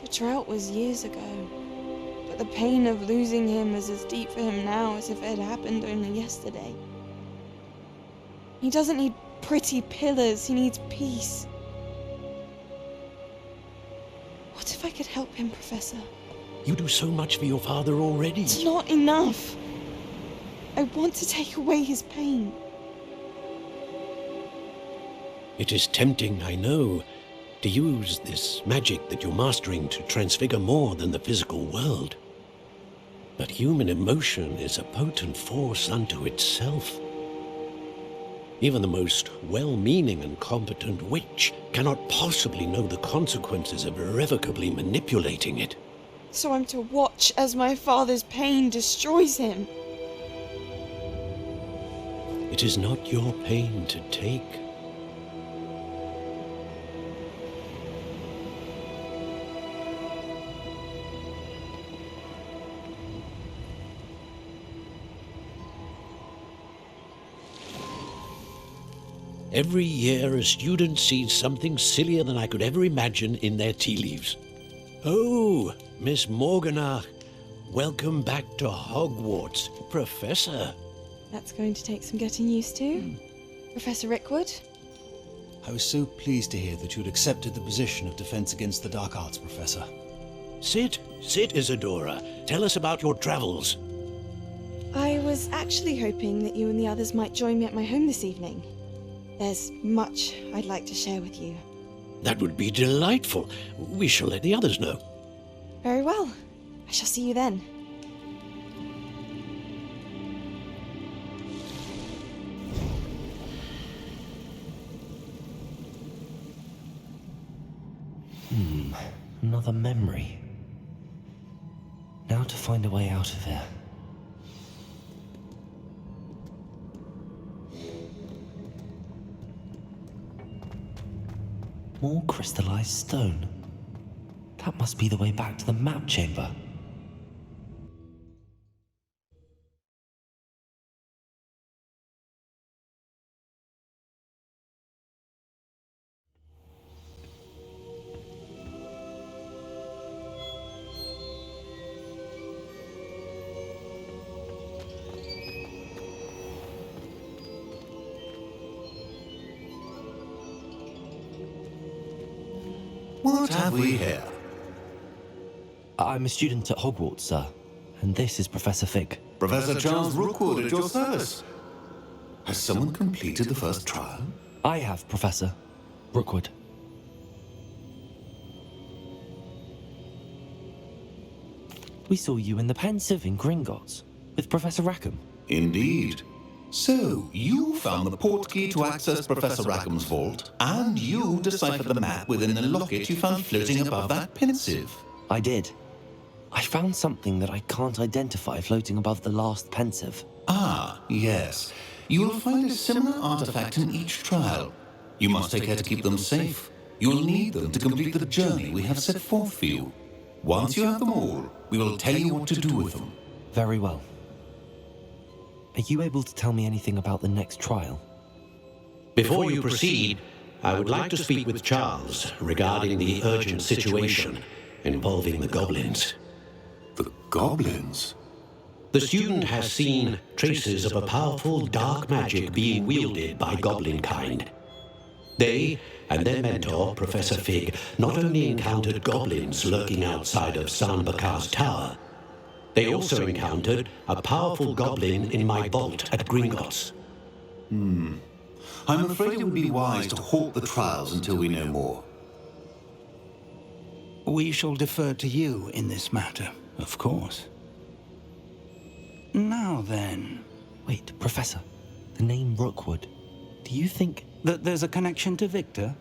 The drought was years ago. But the pain of losing him is as deep for him now as if it had happened only yesterday. He doesn't need pretty pillars, he needs peace. What if I could help him, Professor? You do so much for your father already. It's not enough. I want to take away his pain. It is tempting, I know, to use this magic that you're mastering to transfigure more than the physical world. But human emotion is a potent force unto itself. Even the most well-meaning and competent witch cannot possibly know the consequences of irrevocably manipulating it. So I'm to watch as my father's pain destroys him. It is not your pain to take. Every year, a student sees something sillier than I could ever imagine in their tea leaves. Oh, Miss Morganach, welcome back to Hogwarts, Professor. That's going to take some getting used to. Professor Rickwood? I was so pleased to hear that you'd accepted the position of Defense Against the Dark Arts, Professor. Sit, Isadora. Tell us about your travels. I was actually hoping that you and the others might join me at my home this evening. There's much I'd like to share with you. That would be delightful. We shall let the others know. Very well. I shall see you then. Another memory. Now to find a way out of here. More crystallized stone. That must be the way back to the map chamber. What have we here? I'm a student at Hogwarts, sir. And this is Professor Fig. Professor Charles Rookwood at your service. Has someone completed the first trial? I have, Professor Rookwood. We saw you in the Pensive in Gringotts with Professor Rackham. Indeed. So, you found the portkey to access Professor Rackham's vault, and you deciphered the map within the locket you found floating above that Pensive. I did. I found something that I can't identify floating above the last Pensive. Ah, yes. You will find a similar artifact in each trial. You must take care to keep them safe. You'll need them to complete the journey we have set forth for you. Once you have them all, we will tell you what to do with them. Very well. Are you able to tell me anything about the next trial? Before you proceed, I would like to speak with Charles regarding the urgent situation involving the goblins. The goblins? The student has seen traces of a powerful dark magic being wielded by goblin kind. They and their mentor, Professor Fig, not only encountered goblins lurking outside of Sanbakar's tower, they also encountered a powerful goblin in my vault at Gringotts. I'm afraid it would be wise to halt the trials until we know more. We shall defer to you in this matter, of course. Now then... Wait, Professor. The name Rookwood. Do you think... that there's a connection to Victor?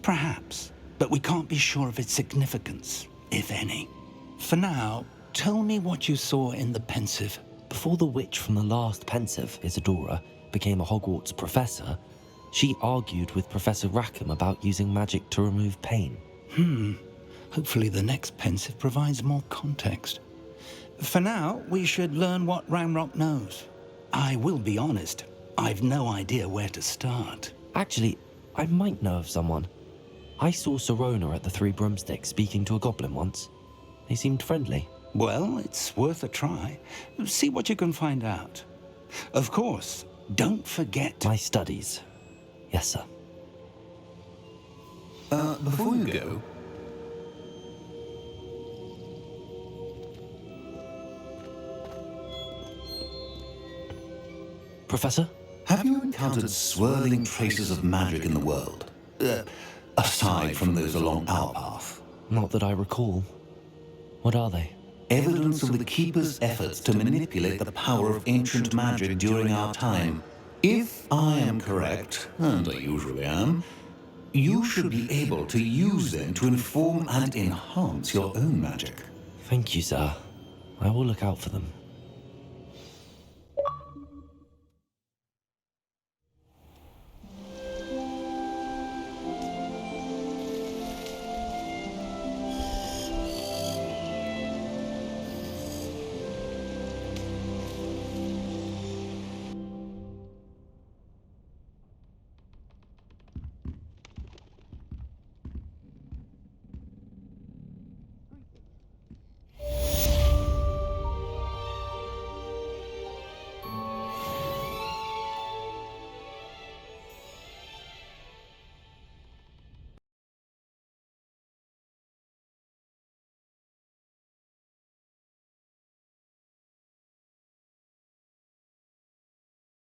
Perhaps, but we can't be sure of its significance, if any. For now, tell me what you saw in the Pensive. Before the witch from the last Pensive, Isadora, became a Hogwarts professor, she argued with Professor Rackham about using magic to remove pain. Hopefully the next Pensive provides more context. For now, we should learn what Ranrock knows. I will be honest, I've no idea where to start. Actually, I might know of someone. I saw Serona at the Three Broomsticks speaking to a goblin once. They seemed friendly. Well, it's worth a try. See what you can find out. Of course, don't forget... my studies. Yes, sir. Before you go... Professor? Have you encountered swirling traces of magic in the world? Aside from those along our path? Not that I recall. What are they? Evidence of the Keeper's efforts to manipulate the power of ancient magic during our time. If I am correct, and I usually am, you should be able to use them to inform and enhance your own magic. Thank you, sir. I will look out for them.